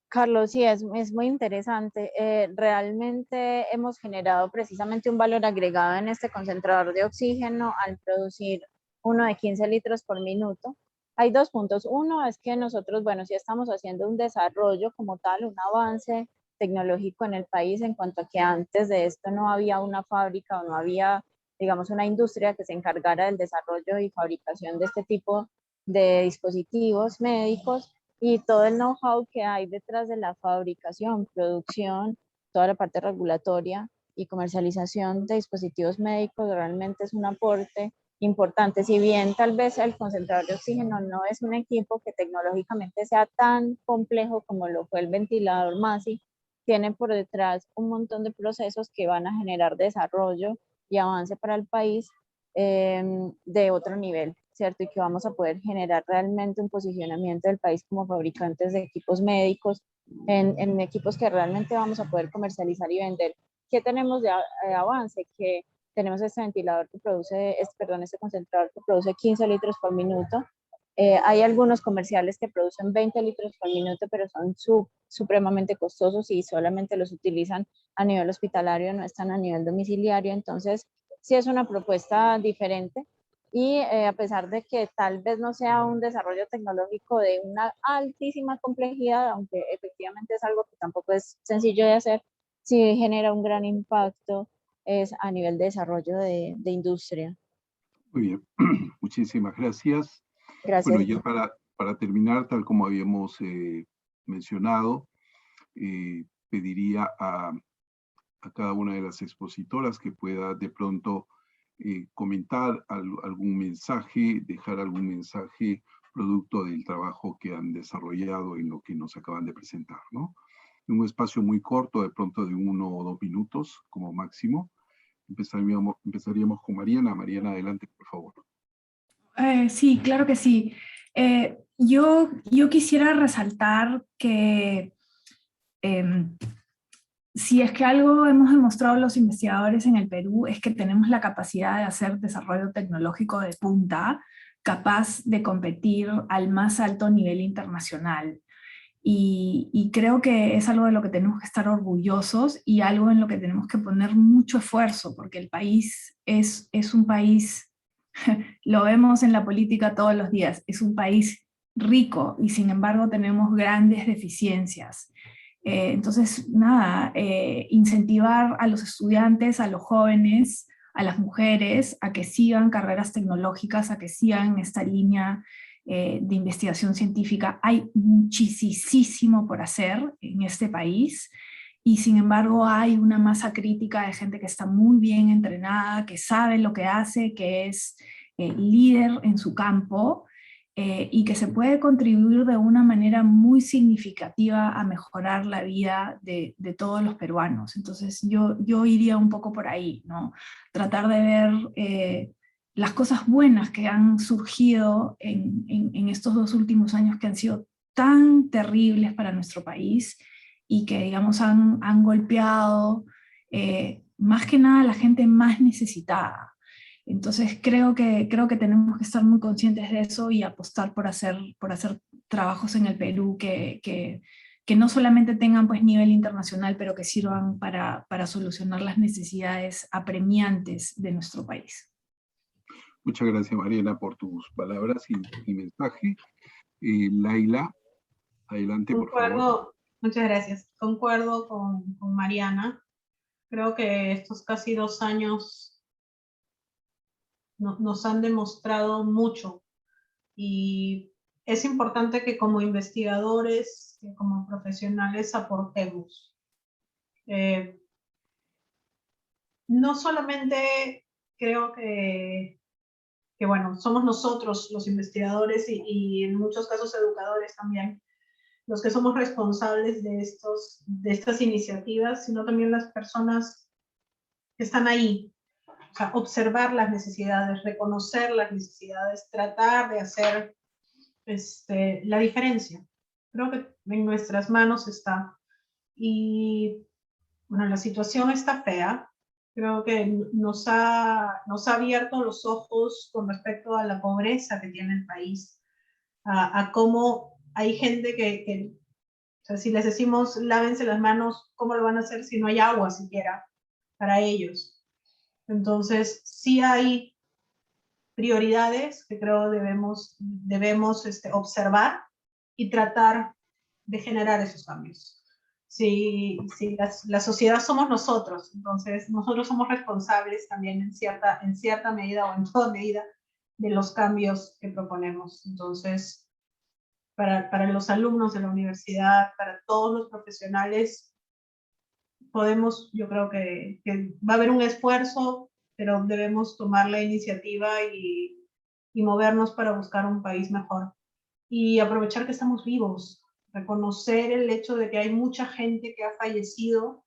Carlos, sí, es muy interesante. Realmente hemos generado precisamente un valor agregado en este concentrador de oxígeno al producir uno de 15 litros por minuto. Hay dos puntos. Uno es que nosotros, bueno, sí estamos haciendo un desarrollo como tal, un avance tecnológico en el país, en cuanto a que antes de esto no había una fábrica o no había, digamos, una industria que se encargara del desarrollo y fabricación de este tipo de dispositivos médicos, y todo el know-how que hay detrás de la fabricación, producción, toda la parte regulatoria y comercialización de dispositivos médicos realmente es un aporte importante. Si bien tal vez el concentrador de oxígeno no es un equipo que tecnológicamente sea tan complejo como lo fue el ventilador MASI, tiene por detrás un montón de procesos que van a generar desarrollo y avance para el país de otro nivel, ¿cierto? Y que vamos a poder generar realmente un posicionamiento del país como fabricantes de equipos médicos, en equipos que realmente vamos a poder comercializar y vender. ¿Qué tenemos de avance? Que tenemos este ventilador que produce, este concentrador que produce 15 litros por minuto. Hay algunos comerciales que producen 20 litros por minuto, pero son supremamente costosos y solamente los utilizan a nivel hospitalario, no están a nivel domiciliario. Entonces, sí es una propuesta diferente y a pesar de que tal vez no sea un desarrollo tecnológico de una altísima complejidad, aunque efectivamente es algo que tampoco es sencillo de hacer, sí genera un gran impacto es a nivel de desarrollo de industria. Muy bien, muchísimas gracias. Gracias. Bueno, ya para terminar, tal como habíamos mencionado, pediría a cada una de las expositoras que pueda de pronto comentar algún mensaje, dejar algún mensaje producto del trabajo que han desarrollado en lo que nos acaban de presentar, ¿no? En un espacio muy corto, de pronto de 1 o 2 minutos como máximo. Empezaríamos con Mariana. Mariana, adelante, por favor. Sí, claro que sí. Yo quisiera resaltar que si es que algo hemos demostrado los investigadores en el Perú es que tenemos la capacidad de hacer desarrollo tecnológico de punta, capaz de competir al más alto nivel internacional. Y creo que es algo de lo que tenemos que estar orgullosos y algo en lo que tenemos que poner mucho esfuerzo, porque el país es un país, lo vemos en la política todos los días, es un país rico y sin embargo tenemos grandes deficiencias. Entonces, nada, incentivar a los estudiantes, a los jóvenes, a las mujeres, a que sigan carreras tecnológicas, a que sigan esta línea de investigación científica. Hay muchísimo por hacer en este país y sin embargo hay una masa crítica de gente que está muy bien entrenada, que sabe lo que hace, que es líder en su campo y que se puede contribuir de una manera muy significativa a mejorar la vida de todos los peruanos. Entonces yo iría un poco por ahí, ¿no? Tratar de ver las cosas buenas que han surgido en estos 2 últimos años que han sido tan terribles para nuestro país y que, digamos, han golpeado más que nada a la gente más necesitada. Entonces creo que tenemos que estar muy conscientes de eso y apostar por hacer trabajos en el Perú que no solamente tengan pues nivel internacional, pero que sirvan para solucionar las necesidades apremiantes de nuestro país. Muchas gracias, Mariana, por tus palabras y mensaje. Laila, adelante, por favor. Muchas gracias. Concuerdo con Mariana. Creo que estos casi 2 años nos han demostrado mucho y es importante que como investigadores, que como profesionales aportemos. No solamente creo que bueno, somos nosotros los investigadores y en muchos casos educadores también, los que somos responsables de estas iniciativas, sino también las personas que están ahí. O sea, observar las necesidades, reconocer las necesidades, tratar de hacer la diferencia. Creo que en nuestras manos está. Y bueno, la situación está fea. Creo que nos ha abierto los ojos con respecto a la pobreza que tiene el país, a cómo hay gente que o sea, si les decimos lávense las manos, ¿cómo lo van a hacer si no hay agua siquiera para ellos? Entonces, sí hay prioridades que creo debemos observar y tratar de generar esos cambios. Si la sociedad somos nosotros, entonces nosotros somos responsables también en cierta medida o en toda medida de los cambios que proponemos. Entonces, para los alumnos de la universidad, para todos los profesionales, yo creo que va a haber un esfuerzo pero debemos tomar la iniciativa y movernos para buscar un país mejor. Y aprovechar que estamos vivos, reconocer el hecho de que hay mucha gente que ha fallecido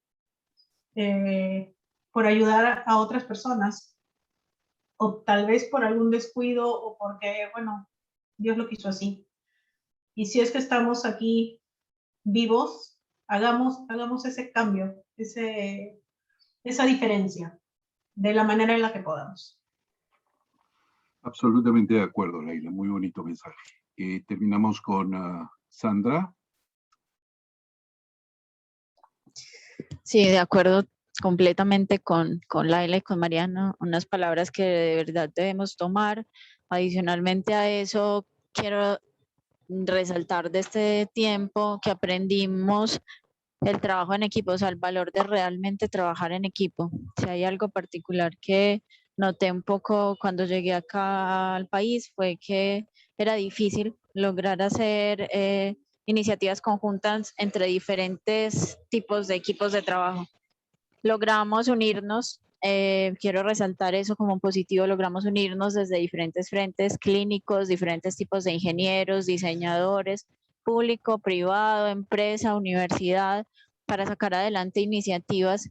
por ayudar a otras personas, o tal vez por algún descuido o porque, bueno, Dios lo quiso así. Y si es que estamos aquí vivos, hagamos ese cambio, esa diferencia, de la manera en la que podamos. Absolutamente de acuerdo, Leila. Muy bonito mensaje. Terminamos con Sandra. Sí, de acuerdo completamente con Laila y con Mariana, unas palabras que de verdad debemos tomar. Adicionalmente a eso, quiero resaltar de este tiempo que aprendimos el trabajo en equipo, o sea, el valor de realmente trabajar en equipo. Si hay algo particular que noté un poco cuando llegué acá al país fue que era difícil lograr hacer iniciativas conjuntas entre diferentes tipos de equipos de trabajo. Logramos unirnos, quiero resaltar eso como positivo, logramos unirnos desde diferentes frentes clínicos, diferentes tipos de ingenieros, diseñadores, público, privado, empresa, universidad, para sacar adelante iniciativas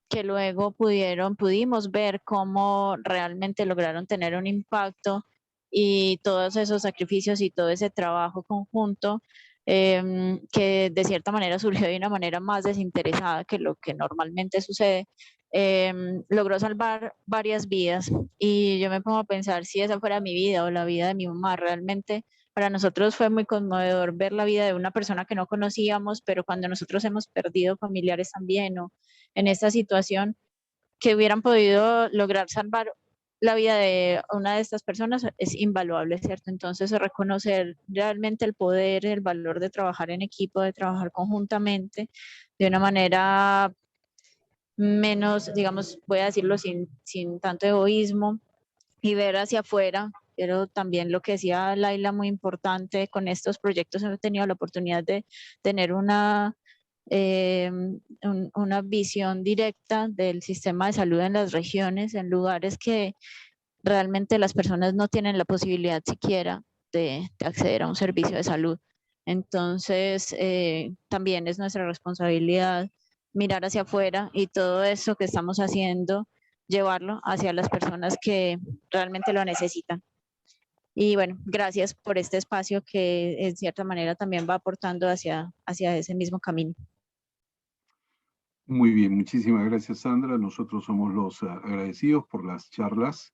que luego pudimos ver cómo realmente lograron tener un impacto y todos esos sacrificios y todo ese trabajo conjunto que de cierta manera surgió de una manera más desinteresada que lo que normalmente sucede, logró salvar varias vidas. Y yo me pongo a pensar si esa fuera mi vida o la vida de mi mamá, realmente para nosotros fue muy conmovedor ver la vida de una persona que no conocíamos, pero cuando nosotros hemos perdido familiares también o en esta situación, que hubieran podido lograr salvar la vida de una de estas personas es invaluable, ¿cierto? Entonces, reconocer realmente el poder, el valor de trabajar en equipo, de trabajar conjuntamente, de una manera menos, digamos, voy a decirlo sin tanto egoísmo y ver hacia afuera. Pero también lo que decía Laila, muy importante, con estos proyectos hemos tenido la oportunidad de tener una visión directa del sistema de salud en las regiones, en lugares que realmente las personas no tienen la posibilidad siquiera de acceder a un servicio de salud. Entonces, también es nuestra responsabilidad mirar hacia afuera y todo eso que estamos haciendo, llevarlo hacia las personas que realmente lo necesitan. Y bueno, gracias por este espacio que en cierta manera también va aportando hacia ese mismo camino. Muy bien, muchísimas gracias, Sandra. Nosotros somos los agradecidos por las charlas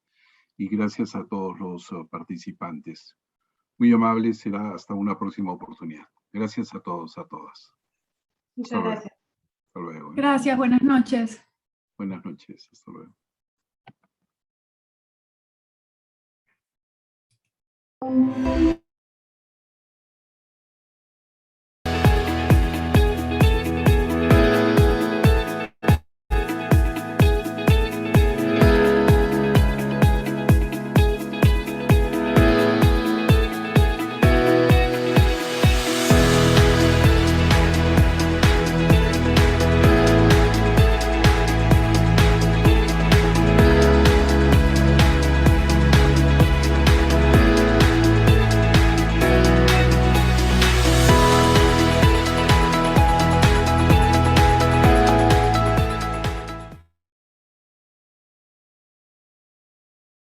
y gracias a todos los participantes. Muy amable, será hasta una próxima oportunidad. Gracias a todos, a todas. Muchas gracias. Hasta luego. Gracias, buenas noches. Buenas noches, hasta luego.